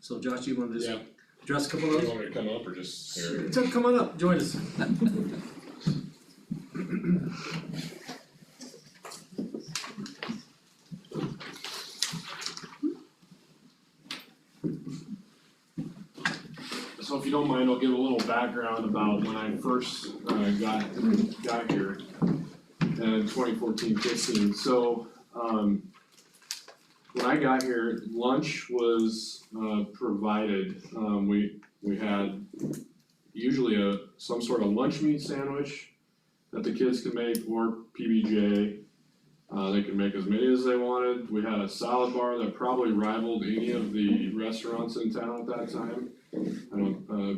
[SPEAKER 3] So Josh, do you wanna just address a couple of
[SPEAKER 8] You
[SPEAKER 3] those?
[SPEAKER 8] want me to come up or just here?
[SPEAKER 3] So come on up, join us.
[SPEAKER 8] So if you don't mind, I'll give a little background about when I first got here in 2014-15. So when I got here, lunch was provided. We had usually some sort of lunch meat sandwich that the kids could make, or PBJ. They could make as many as they wanted. We had a salad bar that probably rivaled any of the restaurants in town at that time.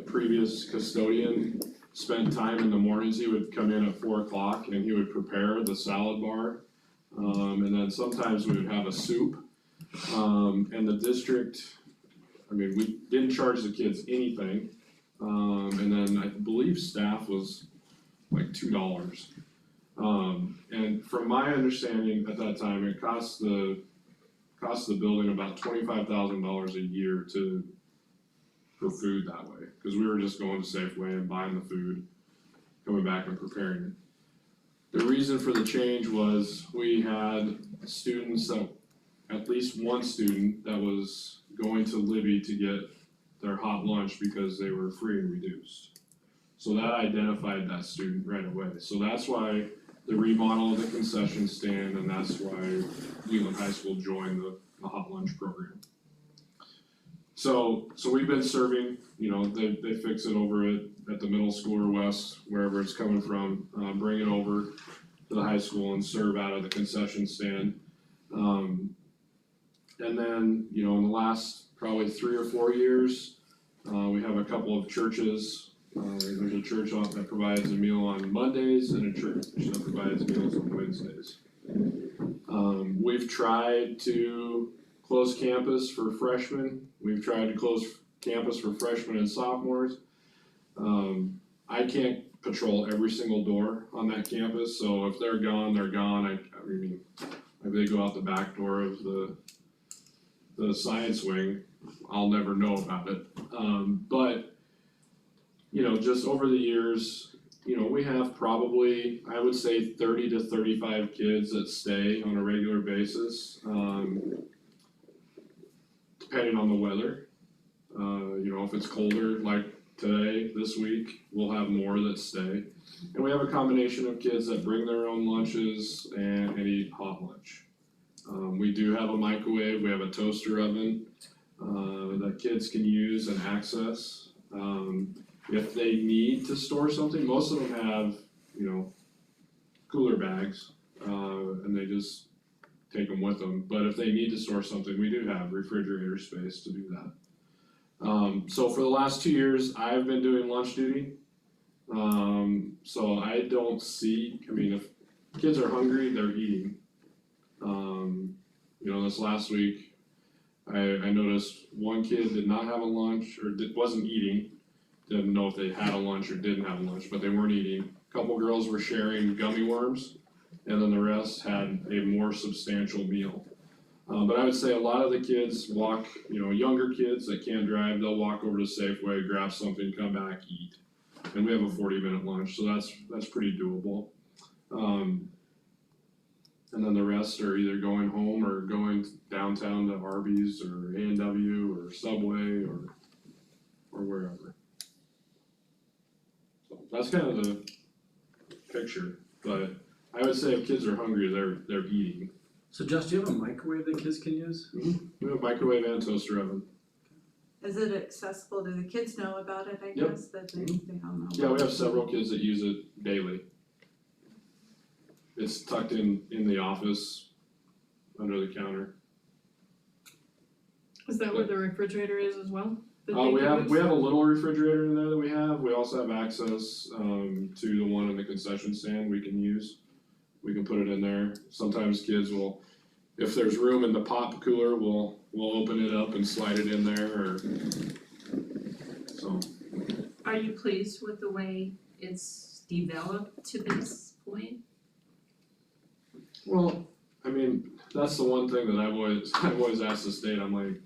[SPEAKER 8] Previous custodian spent time in the mornings. He would come in at 4 o'clock and he would prepare the salad bar. And then sometimes we would have a soup. And the district, we didn't charge the kids anything. And then I believe staff was like $2. And from my understanding at that time, it cost the building about $25,000 a year for food that way, because we were just going to Safeway and buying the food, coming back and preparing it. The reason for the change was we had students at least one student that was going to Libby to get their hot lunch because they were free and reduced. So that identified that student right away. So that's why the remodel of the concession stand, and that's why Wheatland High School joined the hot lunch program. So we've been serving, they fix it over at the middle school or west, wherever it's coming from, bring it over to the high school and serve out of the concession stand. And then, in the last probably 3 or 4 years, we have a couple of churches. There's a church that provides a meal on Mondays and a church that provides meals on Wednesdays. We've tried to close campus for freshmen. We've tried to close campus for freshmen and sophomores. I can't patrol every single door on that campus, so if they're gone, they're gone. Maybe they go out the back door of the science wing. I'll never know about it. But just over the years, we have probably, I would say 30 to 35 kids that stay on a regular basis, depending on the weather. If it's colder, like today, this week, we'll have more that stay. And we have a combination of kids that bring their own lunches and eat hot lunch. We do have a microwave, we have a toaster oven that kids can use and access. if they need to store something, most of them have, cooler bags, and they just take them with them. But if they need to store something, we do have refrigerator space to do that. So for the last 2 years, I've been doing lunch duty. So I don't see, if kids are hungry, they're eating. This last week, I noticed one kid did not have a lunch or wasn't eating. Didn't know if they had a lunch or didn't have a lunch, but they weren't eating. A couple girls were sharing gummy worms, and then the rest had a more substantial meal. But I would say a lot of the kids walk, younger kids that can't drive, they'll walk over to Safeway, grab something, come back, eat. And we have a 40-minute lunch, so that's pretty doable. And then the rest are either going home or going downtown to Arby's or A&W or Subway or wherever. So that's kind of the picture, but I would say if kids are hungry, they're eating.
[SPEAKER 3] So Josh, do you have a microwave that kids can use?
[SPEAKER 8] We have a microwave and a toaster oven.
[SPEAKER 1] Is it accessible? Do the kids know about it, I
[SPEAKER 8] Yep.
[SPEAKER 1] guess, that they all know?
[SPEAKER 8] Yeah, we have several kids that use it daily. It's tucked in the office, under the counter.
[SPEAKER 10] Is that where the refrigerator is as well? that they
[SPEAKER 8] We
[SPEAKER 10] can
[SPEAKER 8] have
[SPEAKER 10] use?
[SPEAKER 8] a little refrigerator in there that we have. We also have access to the one in the concession stand we can use. We can put it in there. Sometimes kids will, if there's room in the pop cooler, we'll open it up and slide it in there or so.
[SPEAKER 4] Are you pleased with the way it's developed to this point?
[SPEAKER 8] Well, that's the one thing that I've always asked the state. I'm like,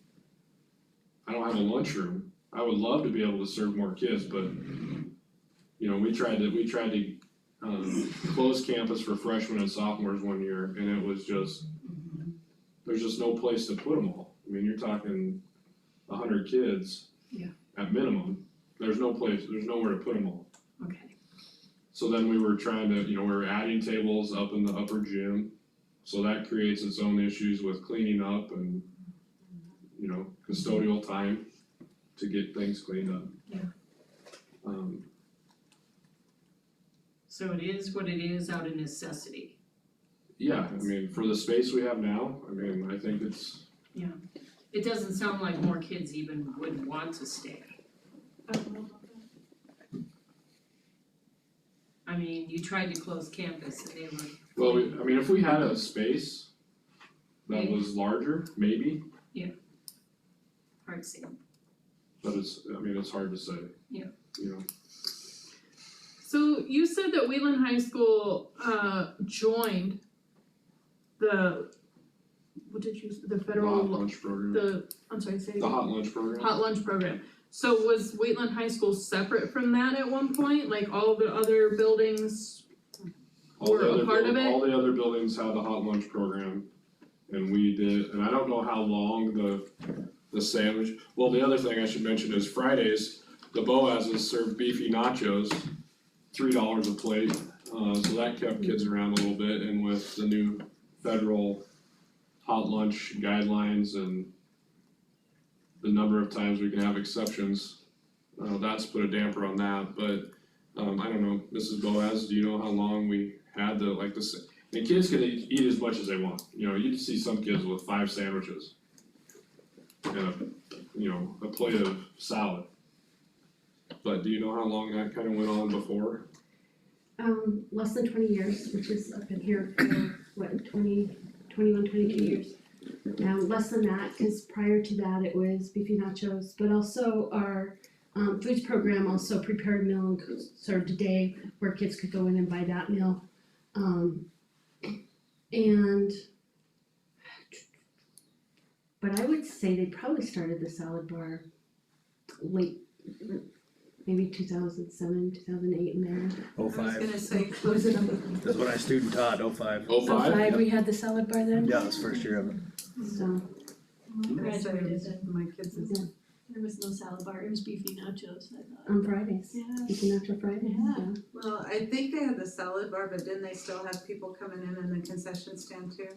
[SPEAKER 8] I don't have a lunchroom. I would love to be able to serve more kids, but we tried to close campus for freshmen and sophomores one year, and it was just there's just no place to put them all. You're talking 100 kids at minimum. There's no place. There's nowhere to put them all.
[SPEAKER 4] Okay.
[SPEAKER 8] So then we were trying to, we were adding tables up in the upper gym. So that creates its own issues with cleaning up and, custodial time to get things cleaned up.
[SPEAKER 4] Yeah. So it is what it is out of necessity.
[SPEAKER 8] Yeah, for the space we have now, I think it's,
[SPEAKER 4] It doesn't sound like more kids even would want to stay.
[SPEAKER 6] I don't know about that.
[SPEAKER 4] You tried to close campus and they were.
[SPEAKER 8] well, if we had a space that was larger, maybe,
[SPEAKER 4] Hard to say.
[SPEAKER 8] but it's hard to say.
[SPEAKER 4] Yeah.
[SPEAKER 10] So you said that Wheatland High School joined the, the
[SPEAKER 8] The
[SPEAKER 10] federal,
[SPEAKER 8] hot lunch program,
[SPEAKER 10] I'm sorry, say it
[SPEAKER 8] the
[SPEAKER 10] again.
[SPEAKER 8] hot lunch program.
[SPEAKER 10] Hot lunch program. So was Wheatland High School separate from that at one point, like all the other buildings?
[SPEAKER 8] All the
[SPEAKER 10] were a
[SPEAKER 8] other
[SPEAKER 10] part of it?
[SPEAKER 8] All the other buildings had the hot lunch program, and we did, and I don't know how long the sandwich, well, the other thing I should mention is Fridays, the Boaz's served beefy nachos, $3 a plate, so that kept kids around a little bit, and with the new federal hot lunch guidelines and the number of times we can have exceptions, that's put a damper on that, but I don't know, Mrs. Boaz, do you know how long we had and kids can eat as much as they want, you see some kids with 5 sandwiches and a plate of salad. But do you know how long that kind of went on before?
[SPEAKER 2] Less than 20 years, which is, I've been here for, 21, 22 years. Less than that, cause prior to that it was beefy nachos, but also our foods program also prepared a meal and served a day where kids could go in and buy that meal. But I would say they probably started the salad bar late, maybe 2007, 2008 in there.
[SPEAKER 1] I was
[SPEAKER 11] 05,
[SPEAKER 1] gonna say,
[SPEAKER 2] What was it?
[SPEAKER 11] that's when I student taught, 05.
[SPEAKER 8] 05?
[SPEAKER 2] We had the salad bar then?
[SPEAKER 11] Yeah, it was first year of it.
[SPEAKER 2] So,
[SPEAKER 1] I said, my kids is,
[SPEAKER 6] There was no salad bar, it was beefy nachos, I thought.
[SPEAKER 2] on Fridays,
[SPEAKER 6] Yeah.
[SPEAKER 2] beefy nacho Fridays,
[SPEAKER 6] Yeah.
[SPEAKER 2] yeah.
[SPEAKER 1] well, I think they had the salad bar, but didn't they still have people coming in the concession stand too?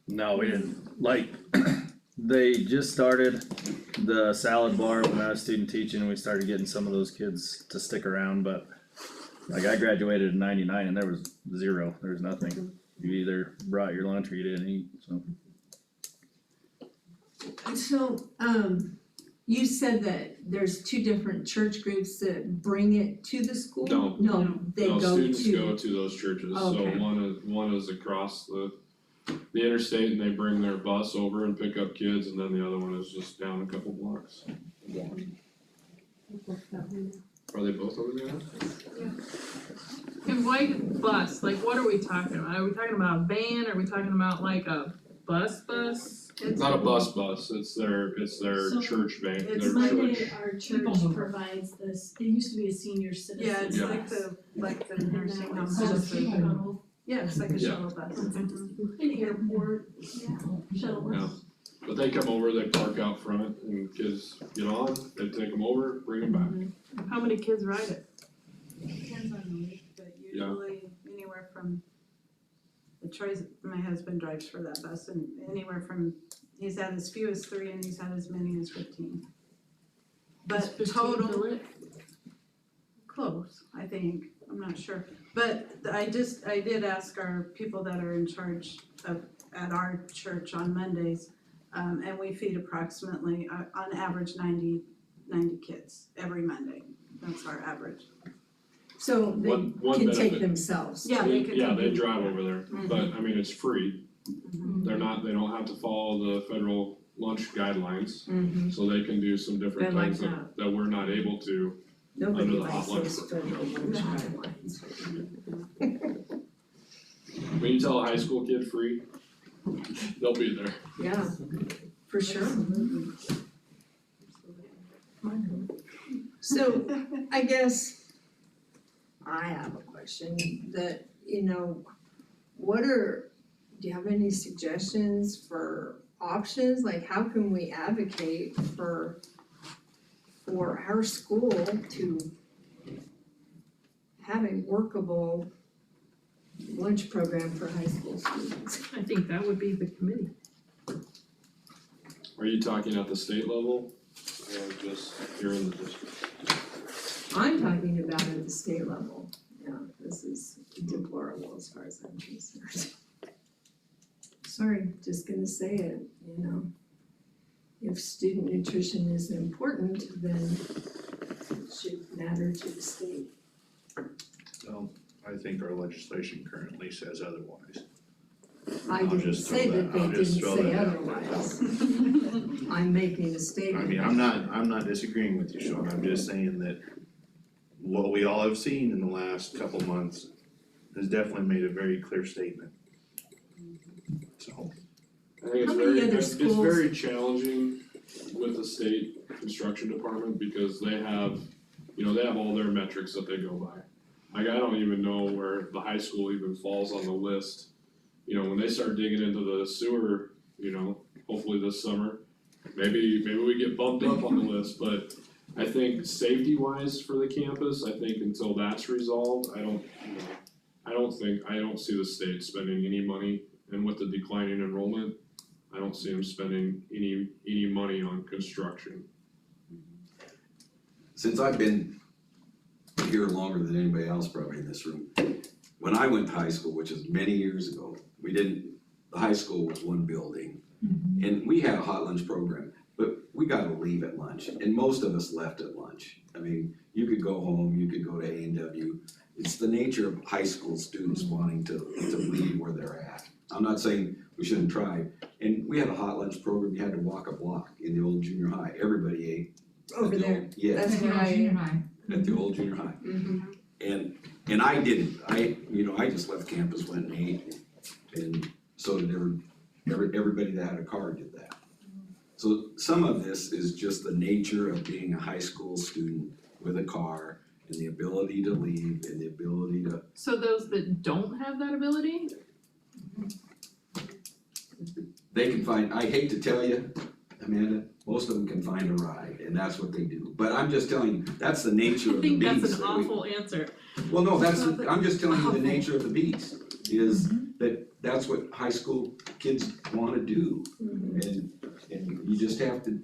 [SPEAKER 11] No, we didn't, like, They just started the salad bar when I was student teaching, and we started getting some of those kids to stick around, but like I graduated in '99 and there was zero, there was nothing. You either brought your lunch or you didn't eat, so.
[SPEAKER 5] So, you said that there's two different church groups that bring it to the school?
[SPEAKER 8] No.
[SPEAKER 5] No, they
[SPEAKER 8] No,
[SPEAKER 5] go
[SPEAKER 8] students
[SPEAKER 5] to,
[SPEAKER 8] go to those churches, so
[SPEAKER 5] Okay.
[SPEAKER 8] one is across the interstate and they bring their bus over and pick up kids, and then the other one is just down a couple blocks. Are they both over there?
[SPEAKER 10] And why bus, like what are we talking about? Are we talking about a van, are we talking about like a bus?
[SPEAKER 8] Not a bus, it's their
[SPEAKER 6] So,
[SPEAKER 8] church van,
[SPEAKER 1] it's
[SPEAKER 8] their
[SPEAKER 6] Monday,
[SPEAKER 8] church.
[SPEAKER 6] our church provides this, it used to be a senior citizen.
[SPEAKER 1] Yeah, it's
[SPEAKER 8] Yeah.
[SPEAKER 1] like the nursing home.
[SPEAKER 6] So it's a shuttle,
[SPEAKER 1] Yeah, it's like a
[SPEAKER 8] Yeah.
[SPEAKER 1] shuttle bus.
[SPEAKER 6] an airport, shuttle bus.
[SPEAKER 8] Yeah. But they come over, they park out front, and kids get on, they take them over, bring them back.
[SPEAKER 10] How many kids ride it?
[SPEAKER 1] Depends on the week, but
[SPEAKER 8] Yeah.
[SPEAKER 1] usually anywhere from, my husband drives for that bus, and anywhere from, he's had as few as 3 and he's had as many as 15.
[SPEAKER 10] Is
[SPEAKER 1] But
[SPEAKER 10] 15
[SPEAKER 1] total,
[SPEAKER 10] fill it?
[SPEAKER 1] close, I think, I'm not sure. But I did ask our people that are in charge at our church on Mondays, and we feed approximately, on average, 90 kids every Monday. That's our average.
[SPEAKER 5] so they
[SPEAKER 8] One
[SPEAKER 5] can take
[SPEAKER 8] benefit.
[SPEAKER 5] themselves.
[SPEAKER 1] Yeah, they could.
[SPEAKER 8] Yeah, they
[SPEAKER 1] take-
[SPEAKER 8] drive over there, but I mean, it's free,
[SPEAKER 1] Mhm.
[SPEAKER 8] they don't have to follow the federal lunch guidelines,
[SPEAKER 5] Mm-hmm.
[SPEAKER 8] so they can do some different
[SPEAKER 5] I like
[SPEAKER 8] things that we're not able to.
[SPEAKER 5] Nobody
[SPEAKER 8] Under the
[SPEAKER 5] likes
[SPEAKER 8] hot lunch
[SPEAKER 5] those federal lunch guidelines.
[SPEAKER 8] When you tell a high school kid free, they'll be there.
[SPEAKER 5] Yeah, for sure. So, I guess I have a question that, do you have any suggestions for options? Like, how can we advocate for our school to have a workable lunch program for high school students?
[SPEAKER 10] I think that would be the committee.
[SPEAKER 8] Are you talking at the state level, or just here in the district?
[SPEAKER 5] I'm talking about at the state level. Yeah, this is deplorable as far as I'm concerned. Sorry, just gonna say it, If student nutrition is important, then it should matter to the state.
[SPEAKER 7] So I think our legislation currently says otherwise.
[SPEAKER 5] I
[SPEAKER 7] I'll
[SPEAKER 5] didn't
[SPEAKER 7] just
[SPEAKER 5] say
[SPEAKER 7] throw
[SPEAKER 5] that
[SPEAKER 7] that- I'll
[SPEAKER 5] they
[SPEAKER 7] just
[SPEAKER 5] didn't
[SPEAKER 7] throw
[SPEAKER 5] say
[SPEAKER 7] that out there.
[SPEAKER 5] otherwise. I'm making a
[SPEAKER 7] I
[SPEAKER 5] statement.
[SPEAKER 7] mean, I'm not disagreeing with you, Sean, I'm just saying that what we all have seen in the last couple months has definitely made a very clear statement. So,
[SPEAKER 8] I think it's
[SPEAKER 5] How many
[SPEAKER 8] very,
[SPEAKER 5] other
[SPEAKER 8] it's
[SPEAKER 5] schools-
[SPEAKER 8] very challenging with the state construction department because they have all their metrics that they go by. Like, I don't even know where the high school even falls on the list. When they start digging into the sewer, hopefully this summer, maybe we get bumped up on the list, but I think safety wise for the campus, I think until that's resolved, I don't see the state spending any money, and with the declining enrollment, I don't see them spending any money on construction.
[SPEAKER 12] Since I've been here longer than anybody else probably in this room, when I went to high school, which is many years ago, the high school was one building. And we had a hot lunch program, but we gotta leave at lunch, and most of us left at lunch. I mean, you could go home, you could go to A&W. It's the nature of high school students wanting to leave where they're at. I'm not saying we shouldn't try, and we had a hot lunch program, you had to walk a block in the old junior high, everybody ate.
[SPEAKER 5] Over
[SPEAKER 12] at the
[SPEAKER 5] there,
[SPEAKER 12] old- Yeah,
[SPEAKER 5] that's where I.
[SPEAKER 12] at the old junior high.
[SPEAKER 5] Mhm.
[SPEAKER 12] And I didn't, I just left campus, went and ate, and so did everybody that had a car did that. So some of this is just the nature of being a high school student with a car and the ability to leave and the ability to,
[SPEAKER 10] So those that don't have that ability,
[SPEAKER 12] they can find, I hate to tell you, Amanda, most of them can find a ride, and that's what they do. But I'm just telling you, that's the nature
[SPEAKER 10] I
[SPEAKER 12] of the
[SPEAKER 10] think
[SPEAKER 12] beast.
[SPEAKER 10] that's an
[SPEAKER 12] that we-
[SPEAKER 10] awful answer.
[SPEAKER 12] Well, no, I'm just telling you the nature of the beast, is that that's what high school kids wanna do. And And you just have to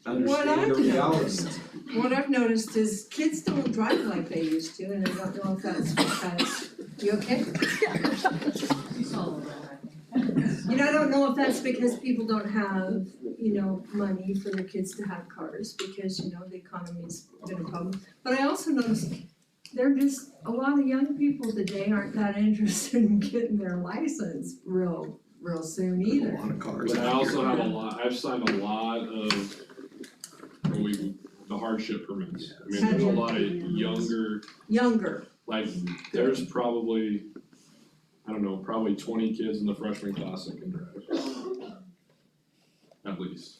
[SPEAKER 5] What
[SPEAKER 12] understand the
[SPEAKER 5] I've
[SPEAKER 12] reality.
[SPEAKER 5] noticed, what I've noticed is kids don't drive like they used to, and I don't know if that's because, you okay? You know, I don't know if that's because people don't have, money for their kids to have cars, because, the economy's been a problem. But I also noticed a lot of young people today aren't that interested in getting their license real soon
[SPEAKER 12] A
[SPEAKER 5] either.
[SPEAKER 12] lot of cars
[SPEAKER 8] But I
[SPEAKER 12] out
[SPEAKER 8] also
[SPEAKER 12] here.
[SPEAKER 8] have I've signed a lot of the hardship permits. I mean, there's a lot of younger, like, there's probably, I don't know, probably 20 kids in the freshman class that can drive. At least.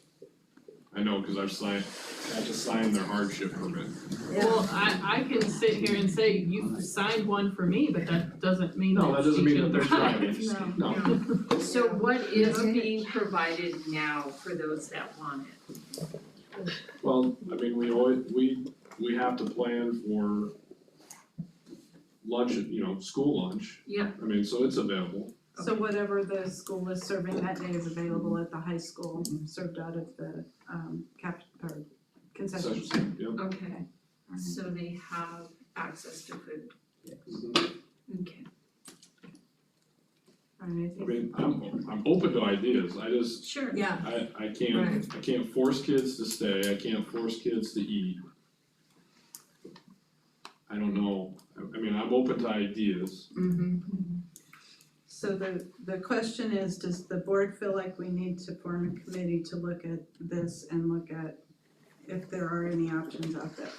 [SPEAKER 8] I know, cause I had to sign their hardship permit.
[SPEAKER 10] Well, I can sit here and say, you've signed one for me, but that doesn't mean
[SPEAKER 8] No,
[SPEAKER 10] that
[SPEAKER 8] that doesn't mean
[SPEAKER 10] she
[SPEAKER 8] that they're
[SPEAKER 10] can
[SPEAKER 8] driving, no.
[SPEAKER 4] So what is
[SPEAKER 5] Okay.
[SPEAKER 4] being provided now for those that want it?
[SPEAKER 8] Well, I mean, we have to plan for lunch, school lunch.
[SPEAKER 4] Yeah.
[SPEAKER 8] I mean, so it's available.
[SPEAKER 1] So whatever the school is serving that day is available at the high school, served out of the concession stand.
[SPEAKER 8] Yep.
[SPEAKER 4] Okay,
[SPEAKER 1] Alright.
[SPEAKER 4] so they have access to food. Okay.
[SPEAKER 1] Alright,
[SPEAKER 8] I mean, I'm open to ideas, I just,
[SPEAKER 4] Sure.
[SPEAKER 5] Yeah,
[SPEAKER 8] I can't force kids to stay, I can't force kids to eat. I don't know, I mean, I'm open to ideas.
[SPEAKER 1] So the question is, does the board feel like we need to form a committee to look at this and look at if there are any options out there?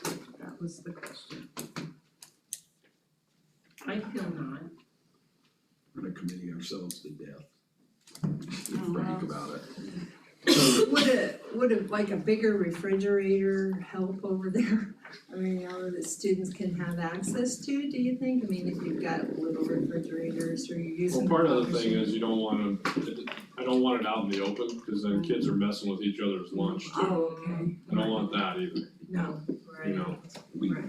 [SPEAKER 1] That was the question.
[SPEAKER 4] I feel not.
[SPEAKER 12] We're gonna committee ourselves to death. Frank about it.
[SPEAKER 5] would like a bigger refrigerator help over there? I mean, that students can have access to, do you think? I mean, if you've got little refrigerators or you're using.
[SPEAKER 8] Well, part of the thing is you don't wanna, I don't want it out in the open, cause then kids are messing with each other's lunch too.
[SPEAKER 5] Oh, okay,
[SPEAKER 8] I don't want that either,
[SPEAKER 5] no,
[SPEAKER 8] you know.
[SPEAKER 5] right.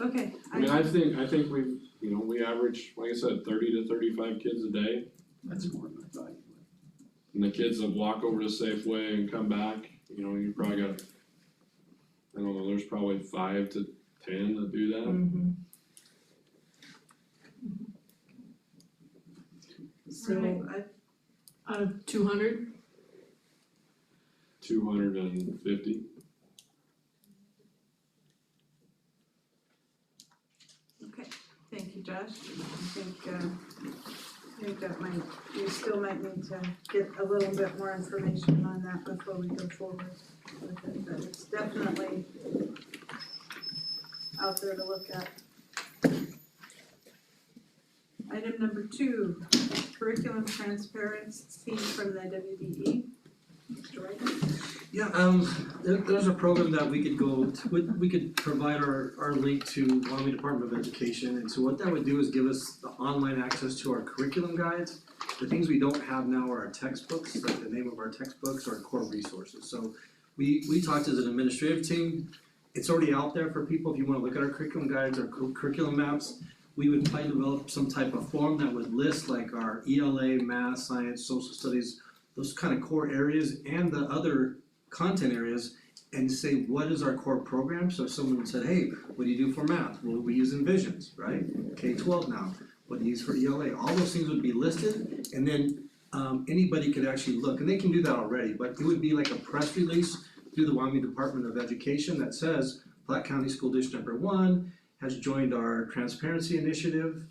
[SPEAKER 1] Okay,
[SPEAKER 8] I mean, I think we average, like I said, 30 to 35 kids a day.
[SPEAKER 12] That's more than I thought.
[SPEAKER 8] And the kids that walk over to Safeway and come back, you probably got, I don't know, there's probably 5 to 10 that do that.
[SPEAKER 5] So,
[SPEAKER 1] right,
[SPEAKER 10] Out of 200?
[SPEAKER 8] 250.
[SPEAKER 1] okay, thank you, Josh. I think that we still might need to get a little bit more information on that before we go forward with it, but it's definitely out there to look at. Item number 2, curriculum transparency from the WDE. Mr. Wright?
[SPEAKER 3] Yeah, there's a program that we could go to, we could provide our link to Wyoming Department of Education, and so what that would do is give us the online access to our curriculum guides. The things we don't have now are our textbooks, like the name of our textbooks or core resources, so we talked as an administrative team, it's already out there for people, if you wanna look at our curriculum guides, our curriculum maps. We would probably develop some type of form that would list like our ELA, math, science, social studies, those kind of core areas and the other content areas, and say, what is our core program? So if someone said, hey, what do you do for math? Well, we use Envisions, right? K-12 now. What do you use for ELA? All those things would be listed, and then anybody could actually look, and they can do that already, but it would be like a press release through the Wyoming Department of Education that says, Platte County School District Number 1 has joined our transparency initiative.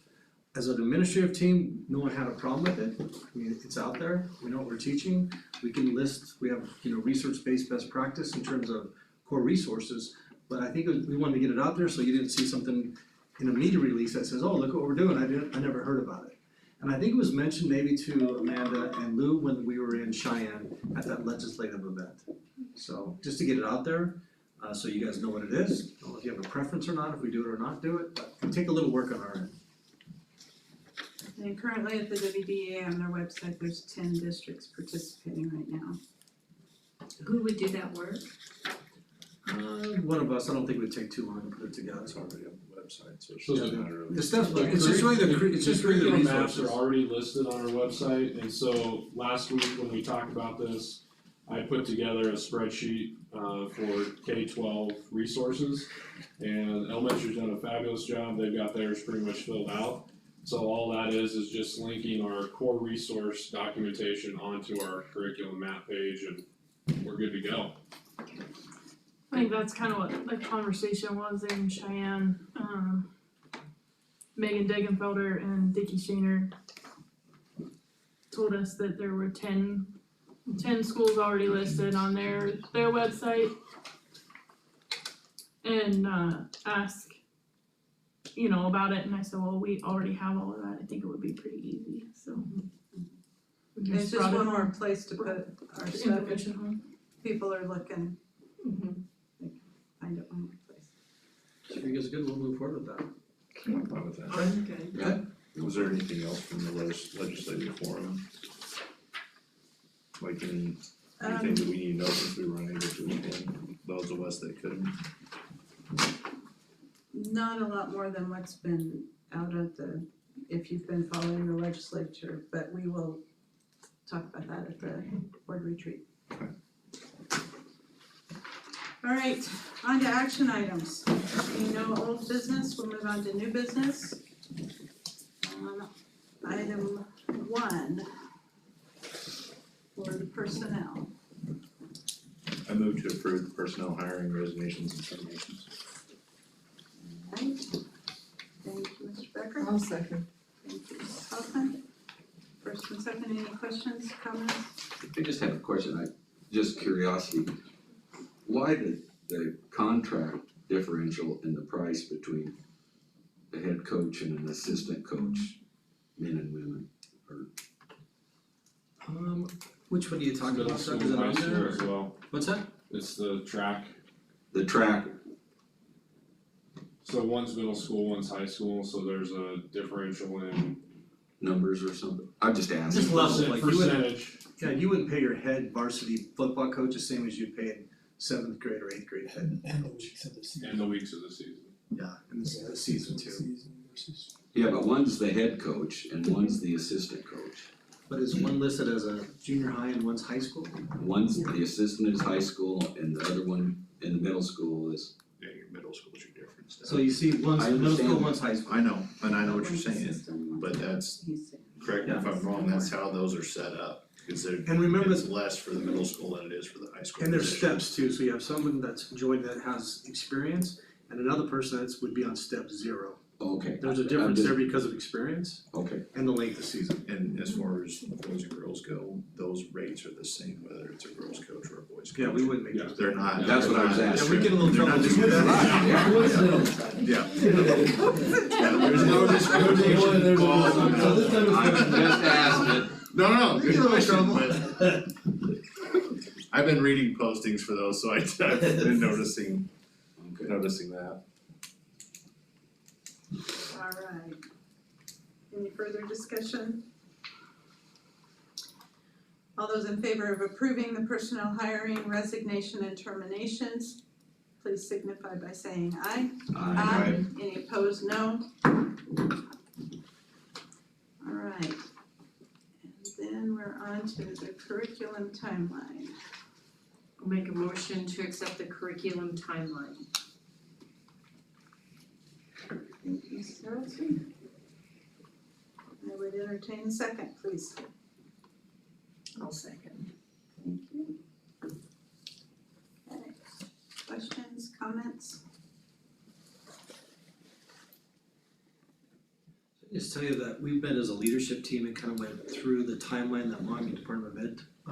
[SPEAKER 3] As an administrative team, no one had a problem with it. I mean, it's out there, we know what we're teaching, we can list, we have, research-based best practice in terms of core resources. But I think we wanted to get it out there so you didn't see something in a media release that says, oh, look what we're doing, I never heard about it. And I think it was mentioned maybe to Amanda and Lou when we were in Cheyenne at that legislative event. So, just to get it out there, so you guys know what it is, I don't know if you have a preference or not, if we do it or not do it, but it'll take a little work on our end.
[SPEAKER 1] And currently at the WDA on their website, there's 10 districts participating right now.
[SPEAKER 4] Who would do that work?
[SPEAKER 3] One of us, I don't think it would take too long to put it together, it's already up the
[SPEAKER 7] website, so it's
[SPEAKER 8] So
[SPEAKER 7] just a
[SPEAKER 8] the-
[SPEAKER 7] matter of.
[SPEAKER 3] The stuff, it's just really it's just really the
[SPEAKER 8] curriculum maps
[SPEAKER 3] resources.
[SPEAKER 8] are already listed on our website, and so last week when we talked about this, I put together a spreadsheet for K-12 resources, and elementary's done a fabulous job, they've got theirs pretty much filled out. So all that is just linking our core resource documentation onto our curriculum map page, and we're good to go.
[SPEAKER 10] I think that's kind of what the conversation was in Cheyenne. Megan Degenfelder and Dickie Shaner told us that there were 10 schools already listed on their website. And asked, about it, and I said, well, we already have all of that, I think it would be pretty easy, so. We
[SPEAKER 1] It's just
[SPEAKER 10] brought it
[SPEAKER 1] one more
[SPEAKER 10] home,
[SPEAKER 1] place to put our
[SPEAKER 10] the
[SPEAKER 1] stuff,
[SPEAKER 10] information home.
[SPEAKER 1] people are looking, find it one more place.
[SPEAKER 3] So you guys are good, we'll move forward with that.
[SPEAKER 7] I'm fine with that.
[SPEAKER 5] Okay.
[SPEAKER 7] Was there anything else from the legislative forum? Like anything that we need to know since we were unable to attend, those of us that couldn't?
[SPEAKER 1] Not a lot more than what's been out at if you've been following the legislature, but we will talk about that at the board retreat.
[SPEAKER 7] Okay.
[SPEAKER 1] All right, on to action items. Old business, we'll move on to new business. Item 1 for the personnel.
[SPEAKER 7] I move to approve the personnel hiring, resignations, and terminations.
[SPEAKER 1] Right, thank you, Mr. Becker.
[SPEAKER 5] I'll second.
[SPEAKER 1] Thank you, Ms. Hoffman. First and second, any questions, comments?
[SPEAKER 12] I just have a question, just curiosity. Why the contract differential in the price between the head coach and an assistant coach, men and women?
[SPEAKER 3] Which one are you talking
[SPEAKER 8] Middle
[SPEAKER 3] about,
[SPEAKER 8] school,
[SPEAKER 3] Is it
[SPEAKER 8] high
[SPEAKER 3] on
[SPEAKER 8] school
[SPEAKER 3] there?
[SPEAKER 8] as well,
[SPEAKER 3] What's that?
[SPEAKER 8] it's the track,
[SPEAKER 12] The track,
[SPEAKER 8] so one's middle school, one's high school, so there's a differential in
[SPEAKER 12] numbers or something, I'm just asking.
[SPEAKER 3] Just level, like you wouldn't,
[SPEAKER 8] percentage.
[SPEAKER 3] yeah, you wouldn't pay your head varsity football coach the same as you'd pay a 7th grade or 8th grade head.
[SPEAKER 13] And the weeks of the season.
[SPEAKER 8] And the weeks of the season.
[SPEAKER 3] Yeah, and this is the season too.
[SPEAKER 13] Season versus.
[SPEAKER 12] Yeah, but one's the head coach and one's the assistant coach.
[SPEAKER 3] But is one listed as a junior high and one's high school?
[SPEAKER 12] One's, the assistant is high school and the other one in the middle school is,
[SPEAKER 7] Yeah, your middle school's your difference.
[SPEAKER 3] So you see one's
[SPEAKER 12] I
[SPEAKER 3] middle school,
[SPEAKER 12] understand.
[SPEAKER 3] one's high school.
[SPEAKER 7] I know, and I know what you're
[SPEAKER 1] One's
[SPEAKER 7] saying,
[SPEAKER 1] system,
[SPEAKER 7] but that's,
[SPEAKER 1] he's saying.
[SPEAKER 7] correct me if I'm wrong, that's how those are set up. Because they're,
[SPEAKER 3] And remember,
[SPEAKER 7] it's less for the middle school than it is for the high school.
[SPEAKER 3] and there's
[SPEAKER 7] position.
[SPEAKER 3] steps too, so you have someone that's joined that has experience, and another person that's would be on step 0.
[SPEAKER 12] okay.
[SPEAKER 3] There's a difference there because of experience
[SPEAKER 12] Okay,
[SPEAKER 3] and the length of season.
[SPEAKER 7] And as far as boys and girls go, those rates are the same, whether it's a girls coach or a boys coach.
[SPEAKER 3] Yeah, we wouldn't make
[SPEAKER 8] Yeah.
[SPEAKER 3] those.
[SPEAKER 7] They're not.
[SPEAKER 12] That's what I was
[SPEAKER 7] they're not-
[SPEAKER 12] asking.
[SPEAKER 3] Yeah, we get a little
[SPEAKER 7] they're
[SPEAKER 3] trouble
[SPEAKER 7] not
[SPEAKER 3] just with that.
[SPEAKER 7] Yeah. Yeah, there's no discrimination involved in
[SPEAKER 12] I'm just
[SPEAKER 7] that.
[SPEAKER 12] asking it.
[SPEAKER 7] No, good
[SPEAKER 3] You're in
[SPEAKER 7] question,
[SPEAKER 3] trouble.
[SPEAKER 7] but I've been reading postings for those, so I've been noticing
[SPEAKER 12] Okay.
[SPEAKER 7] that.
[SPEAKER 1] Alright. Any further discussion? All those in favor of approving the personnel hiring, resignation, and terminations, please signify by saying aye. Any opposed, no? Alright. And then we're on to the curriculum timeline.
[SPEAKER 4] I'll make a motion to accept the curriculum timeline.
[SPEAKER 1] Thank you, Ms. Harrelson. I would entertain a second, please.
[SPEAKER 5] I'll second.
[SPEAKER 1] Thank you. Okay, questions, comments?
[SPEAKER 3] Just tell you that we've been as a leadership team and kind of went through the timeline that Monmouth Department of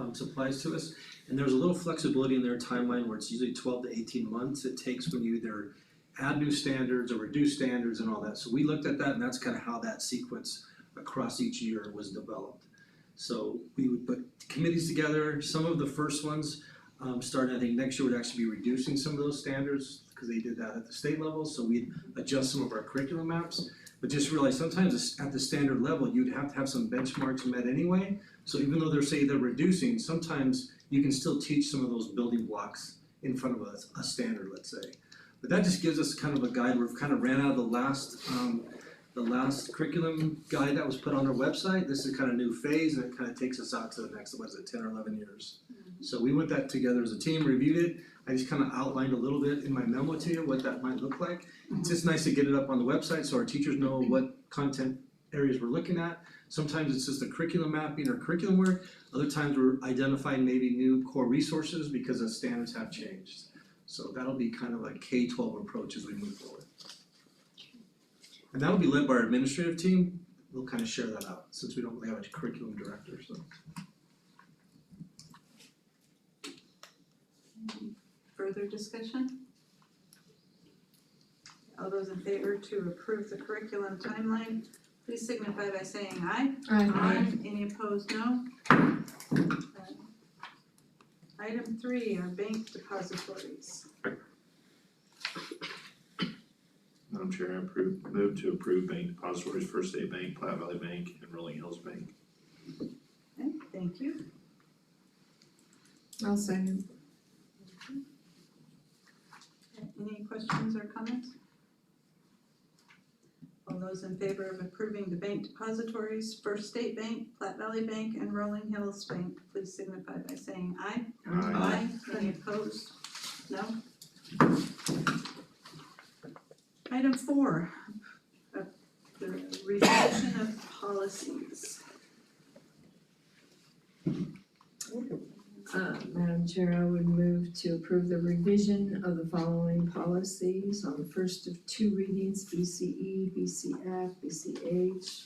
[SPEAKER 3] Ed supplies to us. And there's a little flexibility in their timeline where it's usually 12 to 18 months it takes when you either add new standards or reduce standards and all that. So we looked at that, and that's kind of how that sequence across each year was developed. So we would put committees together. Some of the first ones starting, I think next year would actually be reducing some of those standards because they did that at the state level. So we'd adjust some of our curriculum maps. But just realize sometimes at the standard level, you'd have to have some benchmarks met anyway. So even though they're reducing, sometimes you can still teach some of those building blocks in front of a standard, let's say. But that just gives us kind of a guide, we've kind of ran out of the last curriculum guide that was put on our website. This is kind of new phase and it kind of takes us out to the next, 10 or 11 years. So we went that together as a team, reviewed it. I just kind of outlined a little bit in my memo to you what that might look like. It's just nice to get it up on the website so our teachers know what content areas we're looking at. Sometimes it's just a curriculum mapping or curriculum work. Other times we're identifying maybe new core resources because the standards have changed. So that'll be kind of a K-12 approach as we move forward. And that'll be led by our administrative team. We'll kind of share that out since we don't really have a curriculum director, so.
[SPEAKER 1] Further discussion? All those in favor to approve the curriculum timeline, please signify by saying aye.
[SPEAKER 5] Aye.
[SPEAKER 1] Any opposed, no? Item 3 are bank depositories.
[SPEAKER 7] Madam Chair, I move to approve bank depositories, First State Bank, Platte Valley Bank, and Rolling Hills Bank.
[SPEAKER 1] Okay, thank you.
[SPEAKER 5] I'll second.
[SPEAKER 1] Any questions or comments? All those in favor of approving the bank depositories, First State Bank, Platte Valley Bank, and Rolling Hills Bank, please signify by saying aye.
[SPEAKER 7] Aye.
[SPEAKER 1] Any opposed? No? Item 4, the revision of policies.
[SPEAKER 5] Madam Chair, I would move to approve the revision of the following policies on the first of 2 readings, BCE, BCF, BCH,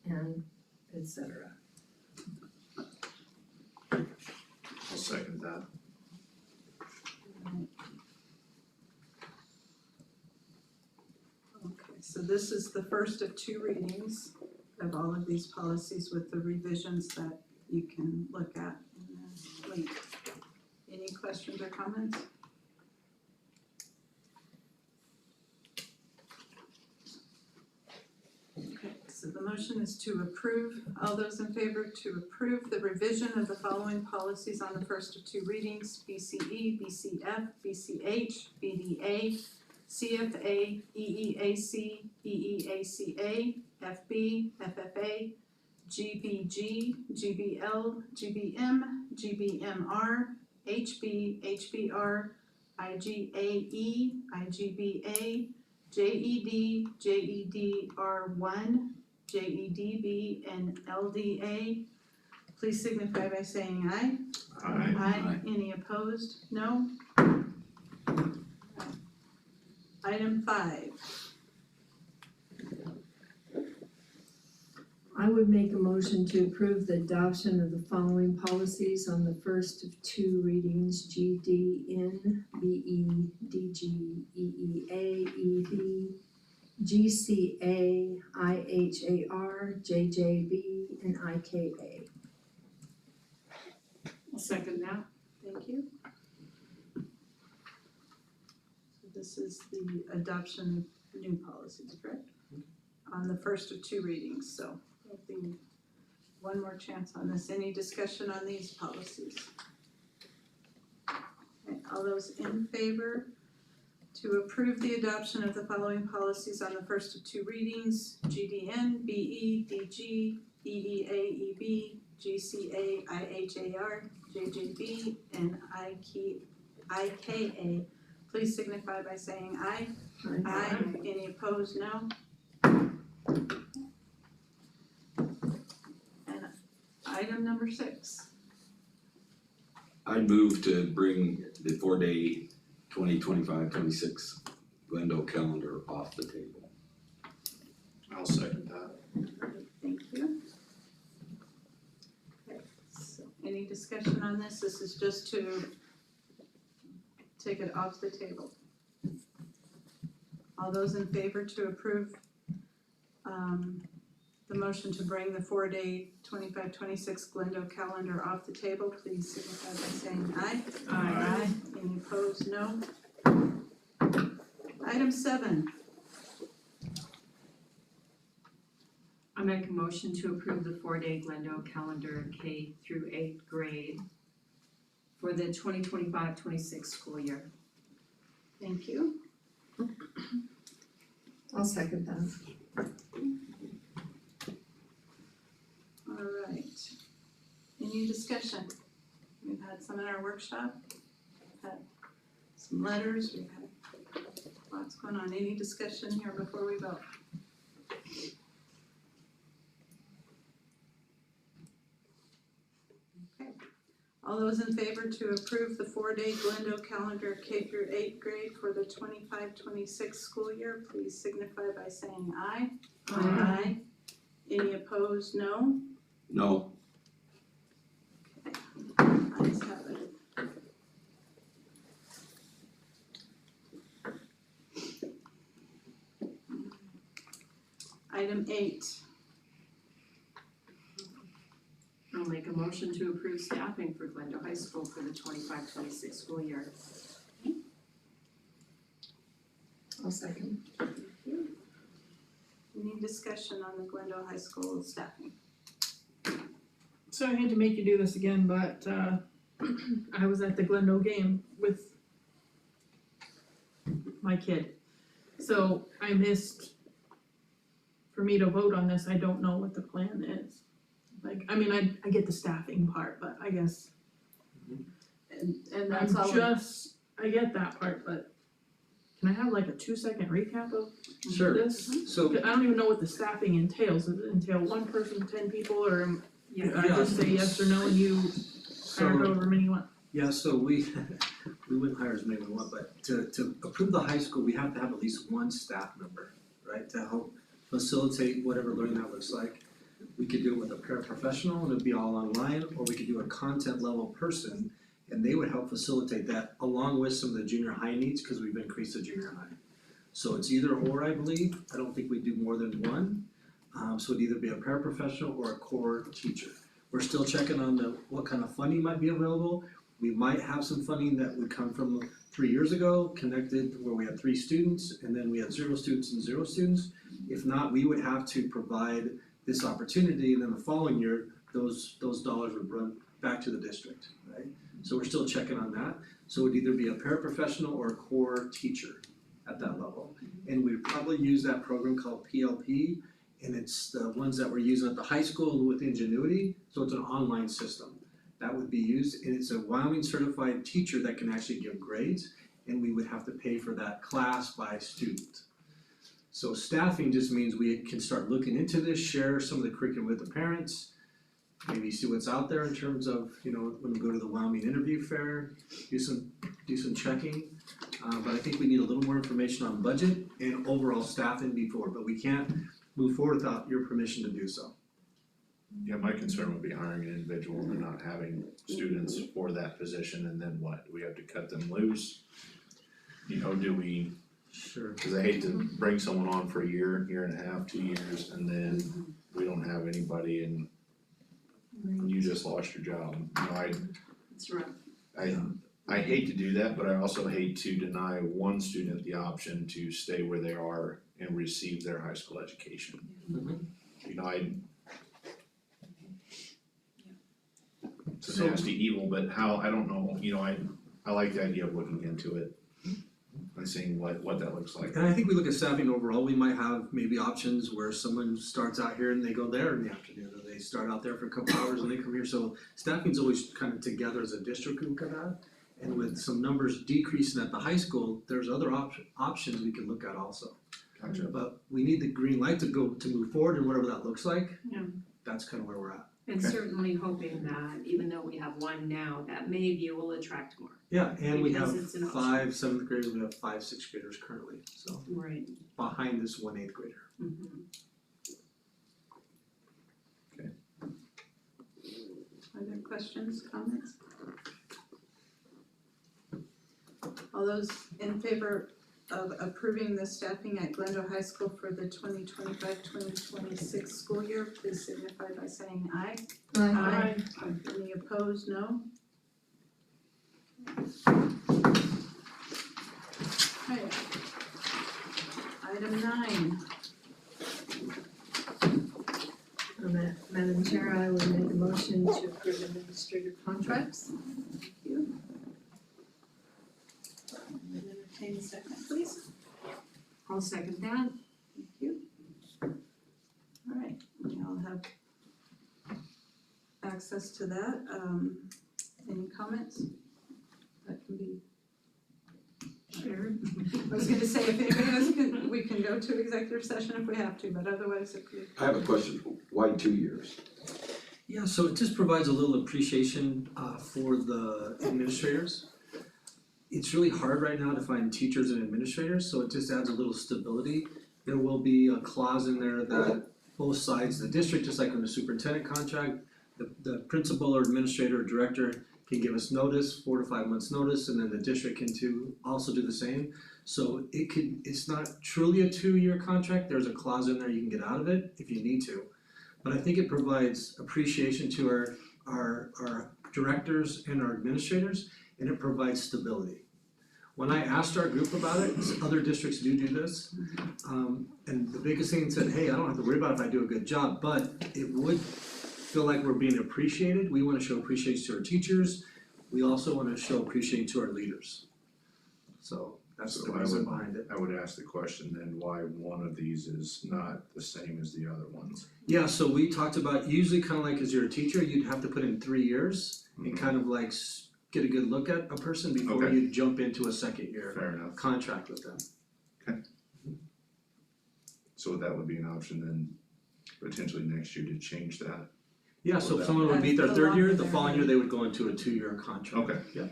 [SPEAKER 5] and et cetera.
[SPEAKER 7] I'll second that.
[SPEAKER 1] Okay, so this is the first of 2 readings of all of these policies with the revisions that you can look at in the link. Any questions or comments? Okay, so the motion is to approve. All those in favor to approve the revision of the following policies on the first of 2 readings, BCE, BCF, BCH, BDA, CFA, EEAC, EEACA, FB, FFA, GBG, GBL, GBM, GBMR, HB, HBR, IGAE, IGBA, JED, JEDR1, JEDB, and LDA. Please signify by saying aye.
[SPEAKER 7] Aye.
[SPEAKER 1] Any opposed? No? Item 5.
[SPEAKER 5] I would make a motion to approve the adoption of the following policies on the first of 2 readings, GDN, BE, DG, EEA, ED, GCA, IHAR, JJB, and IKA.
[SPEAKER 4] I'll second that.
[SPEAKER 1] Thank you. So this is the adoption of new policies, correct? On the first of 2 readings, so there'll be one more chance on this. Any discussion on these policies? Okay, all those in favor to approve the adoption of the following policies on the first of 2 readings, GDN, BE, DG, EEA, EB, GCA, IHAR, JJB, and IKA, please signify by saying aye. Aye. Any opposed, no? And item number 6.
[SPEAKER 12] I'd move to bring the 4-day 2025-26 Glendale calendar off the table.
[SPEAKER 7] I'll second that.
[SPEAKER 1] Thank you. Okay, so any discussion on this? This is just to take it off the table. All those in favor to approve the motion to bring the 4-day 25-26 Glendale calendar off the table, please signify by saying aye.
[SPEAKER 4] Aye.
[SPEAKER 1] Any opposed, no? Item 7.
[SPEAKER 4] I make a motion to approve the 4-day Glendale calendar K through 8th grade for the 2025-26 school year.
[SPEAKER 1] Thank you.
[SPEAKER 5] I'll second that.
[SPEAKER 1] All right. Any discussion? We've had some in our workshop, had some letters, we've had lots going on. Any discussion here before we vote? Okay. All those in favor to approve the 4-day Glendo calendar K through 8th grade for the 25-26 school year, please signify by saying aye. Aye. Any opposed, no?
[SPEAKER 12] No,
[SPEAKER 1] Ayes have it. Item 8,
[SPEAKER 4] I'll make a motion to approve staffing for Glendale High School for the 25-26 school year.
[SPEAKER 5] I'll second.
[SPEAKER 1] any discussion on the Glendale High School staffing?
[SPEAKER 10] So I hate to make you do this again, but I was at the Glendale game with my kid. So I missed, for me to vote on this, I don't know what the plan is. Like, I mean, I get the staffing part, but I guess
[SPEAKER 1] And that's all.
[SPEAKER 10] I get that part, but can I have like a 2-second recap of
[SPEAKER 3] Sure.
[SPEAKER 10] this?
[SPEAKER 3] So,
[SPEAKER 10] I don't even know what the staffing entails. Does it entail one person, 10 people, or I just say yes or no and you hire
[SPEAKER 3] so,
[SPEAKER 10] however many you want?
[SPEAKER 3] yeah, so we wouldn't hire as many as we want, but to approve the high school, we have to have at least one staff member, right? To help facilitate whatever learning that looks like. We could do it with a paraprofessional and it'd be all online, or we could do a content level person and they would help facilitate that along with some of the junior high needs, cause we've increased the junior high. So it's either or, I believe. I don't think we do more than one. So it'd either be a paraprofessional or a core teacher. We're still checking on what kind of funding might be available. We might have some funding that would come from 3 years ago, connected where we had 3 students and then we had 0 students and 0 students. If not, we would have to provide this opportunity and then the following year, those dollars would run back to the district, right? So we're still checking on that. So it'd either be a paraprofessional or a core teacher at that level. And we'd probably use that program called PLP, and it's the ones that we're using at the high school with Ingenuity, so it's an online system. That would be used, and it's a Wyoming certified teacher that can actually give grades, and we would have to pay for that class by student. So staffing just means we can start looking into this, share some of the curriculum with the parents, maybe see what's out there in terms of, when we go to the Wyoming interview fair, do some checking. But I think we need a little more information on budget and overall staffing before, but we can't move forward without your permission to do so.
[SPEAKER 7] Yeah, my concern would be hiring an individual and not having students for that position, and then what, do we have to cut them loose? Do we,
[SPEAKER 3] Sure.
[SPEAKER 7] cause I hate to bring someone on for a year, year and a half, 2 years, and then we don't have anybody and you just lost your job.
[SPEAKER 4] That's right.
[SPEAKER 7] I hate to do that, but I also hate to deny one student the option to stay where they are and receive their high school education. It's a nasty evil, but how, I don't know, I like the idea of looking into it and seeing what that looks like.
[SPEAKER 3] And I think we look at staffing overall, we might have maybe options where someone starts out here and they go there in the afternoon, or they start out there for a couple hours and they come here, so staffing's always kind of together as a district we look at that. And with some numbers decreasing at the high school, there's other options we can look at also.
[SPEAKER 7] Gotcha.
[SPEAKER 3] But we need the green light to move forward and whatever that looks like.
[SPEAKER 4] Yeah.
[SPEAKER 3] That's kind of where we're at.
[SPEAKER 4] And
[SPEAKER 7] Okay.
[SPEAKER 4] certainly hoping that even though we have one now, that maybe will attract more.
[SPEAKER 3] Yeah, and we
[SPEAKER 4] Because
[SPEAKER 3] have
[SPEAKER 4] it's an option.
[SPEAKER 3] 5 7th graders, we have 5 6th graders currently, so
[SPEAKER 4] Right.
[SPEAKER 3] behind this 1 8th grader.
[SPEAKER 1] Are there questions, comments? All those in favor of approving the staffing at Glendale High School for the 2025-2026 school year, please signify by saying aye.
[SPEAKER 10] Aye.
[SPEAKER 1] Any opposed, no? Okay. Item 9,
[SPEAKER 5] Madam Chair, I would make a motion to approve administrative contracts.
[SPEAKER 1] Name a second, please.
[SPEAKER 4] I'll second that.
[SPEAKER 1] Thank you. Alright, we all have access to that, any comments that can be shared? I was gonna say, if anybody else can, we can go to executive session if we have to, but otherwise if we.
[SPEAKER 12] I have a question, why 2 years?
[SPEAKER 3] Yeah, so it just provides a little appreciation for the administrators. It's really hard right now to find teachers and administrators, so it just adds a little stability. There will be a clause in there that both sides, the district, just like on the superintendent contract, the principal or administrator or director can give us notice, 4 to 5 months notice, and then the district can also do the same. So it's not truly a 2-year contract, there's a clause in there you can get out of it if you need to. But I think it provides appreciation to our directors and our administrators, and it provides stability. When I asked our group about it, other districts do this, and the biggest thing said, hey, I don't have to worry about if I do a good job, but it would feel like we're being appreciated. We wanna show appreciation to our teachers, we also wanna show appreciation to our leaders. So that's the reason behind it.
[SPEAKER 7] I would ask the question then, why one of these is not the same as the other ones?
[SPEAKER 3] Yeah, so we talked about, usually kind of like as you're a teacher, you'd have to put in 3 years and kind of like get a good look at a person before
[SPEAKER 7] Okay.
[SPEAKER 3] you jump into a second year
[SPEAKER 7] Fair enough.
[SPEAKER 3] contract with them.
[SPEAKER 7] So that would be an option then, potentially next year to change that.
[SPEAKER 3] Yeah, so
[SPEAKER 7] Well,
[SPEAKER 3] if someone would meet their
[SPEAKER 1] the
[SPEAKER 3] 3rd year,
[SPEAKER 1] longer
[SPEAKER 3] the
[SPEAKER 1] they're
[SPEAKER 3] following year
[SPEAKER 1] here.
[SPEAKER 3] they would go into a 2-year contract.
[SPEAKER 7] Okay.
[SPEAKER 3] Yeah.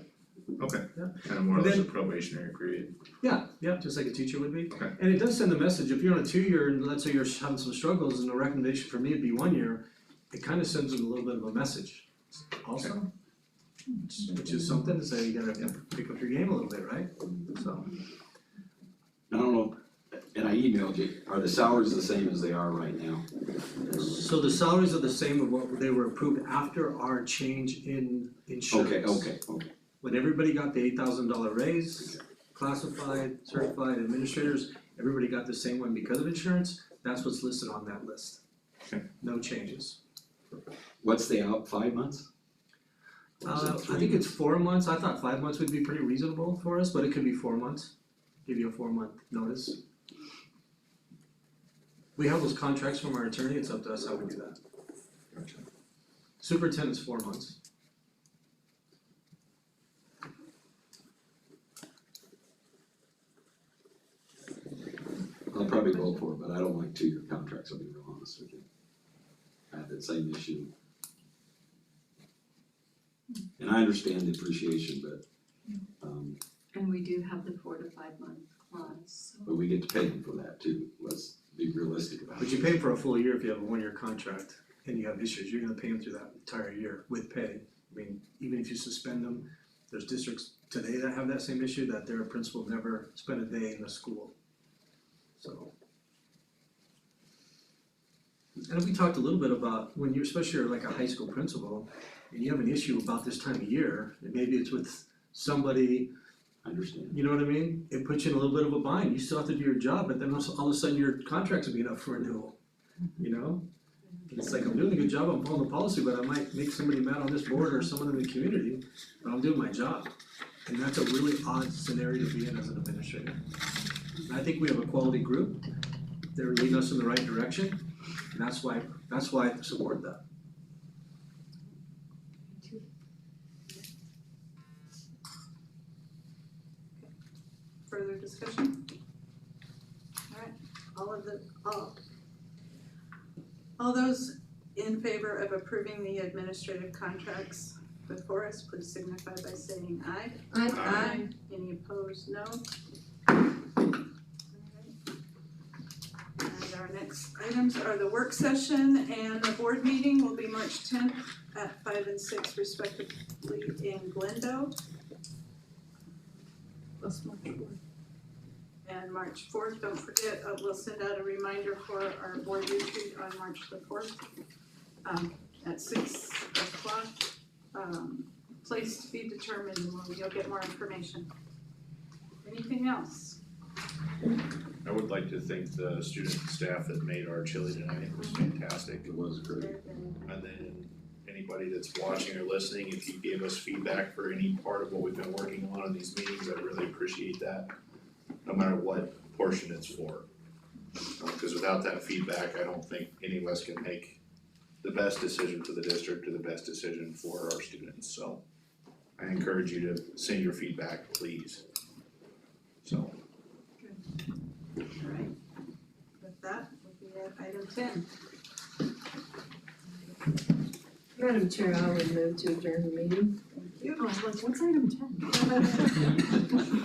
[SPEAKER 7] Okay.
[SPEAKER 3] Yeah.
[SPEAKER 7] Kind of more or
[SPEAKER 3] And
[SPEAKER 7] less a
[SPEAKER 3] then-
[SPEAKER 7] probationary period.
[SPEAKER 3] Yeah, just like a teacher would be.
[SPEAKER 7] Okay.
[SPEAKER 3] And it does send a message, if you're on a 2-year and let's say you're having some struggles and the recommendation for me would be 1 year, it kind of sends them a little bit of a message also. Which is something to say, you gotta pick up your game a little bit, right? So.
[SPEAKER 12] I don't know, and I emailed you, are the salaries the same as they are right now?
[SPEAKER 3] So the salaries are the same of what they were approved after our change in insurance.
[SPEAKER 12] Okay.
[SPEAKER 3] When everybody got the $8,000 raise, classified, certified administrators, everybody got the same one because of insurance, that's what's listed on that list.
[SPEAKER 7] Okay.
[SPEAKER 3] No changes.
[SPEAKER 12] What's the out, 5 months? Or is it
[SPEAKER 3] I
[SPEAKER 12] 3
[SPEAKER 3] think it's 4 months, I thought 5 months would be pretty reasonable for us, but it could be 4 months, give you a 4-month notice. We have those contracts from our attorney, it's up to us how we do that.
[SPEAKER 7] Gotcha.
[SPEAKER 3] Superintendent's 4 months.
[SPEAKER 12] I'll probably vote for it, but I don't like 2-year contracts, I'll be real honest with you. I have that same issue. And I understand the appreciation,
[SPEAKER 4] And we do have the 4 to 5 month clause, so.
[SPEAKER 12] but we get to pay them for that too, let's be realistic about it.
[SPEAKER 3] But you pay them for a full year if you have a 1-year contract and you have issues, you're gonna pay them through that entire year with pay. I mean, even if you suspend them, there's districts today that have that same issue, that their principal never spent a day in the school. So. And we talked a little bit about when you're, especially like a high school principal, and you have an issue about this time of year, and maybe it's with somebody,
[SPEAKER 12] I understand.
[SPEAKER 3] you know what I mean? It puts you in a little bit of a bind, you still have to do your job, but then all of a sudden your contract's being up for renewal, you know? It's like, I'm doing a good job, I'm following the policy, but I might make somebody mad on this board or someone in the community, but I'm doing my job. And that's a really odd scenario to be in as an administrator. And I think we have a quality group, they're leading us in the right direction, and that's why I support that.
[SPEAKER 1] Further discussion? Alright, all those in favor of approving the administrative contracts before us, please signify by saying aye.
[SPEAKER 5] Aye.
[SPEAKER 1] Any opposed, no? Alright. And our next items are the work session and the board meeting will be March 10th at 5 and 6 respectively in Glendo.
[SPEAKER 10] That's March 4th.
[SPEAKER 1] And March 4th, don't forget, we'll send out a reminder for our board retreat on March the 4th at 6 o'clock. Place to be determined, and you'll get more information. Anything else?
[SPEAKER 7] I would like to thank the student and staff that made our chili tonight, it was fantastic.
[SPEAKER 12] It was great.
[SPEAKER 7] And then anybody that's watching or listening, if you gave us feedback for any part of what we've been working on in these meetings, I really appreciate that. no matter what portion it's for. Cause without that feedback, I don't think any of us can make the best decision for the district or the best decision for our students, so. I encourage you to send your feedback, please. So.
[SPEAKER 1] Alright, with that, we'll be at item 10.
[SPEAKER 5] Madam Chair, I would move to adjourn the meeting.
[SPEAKER 10] Oh, I was like, what's item 10?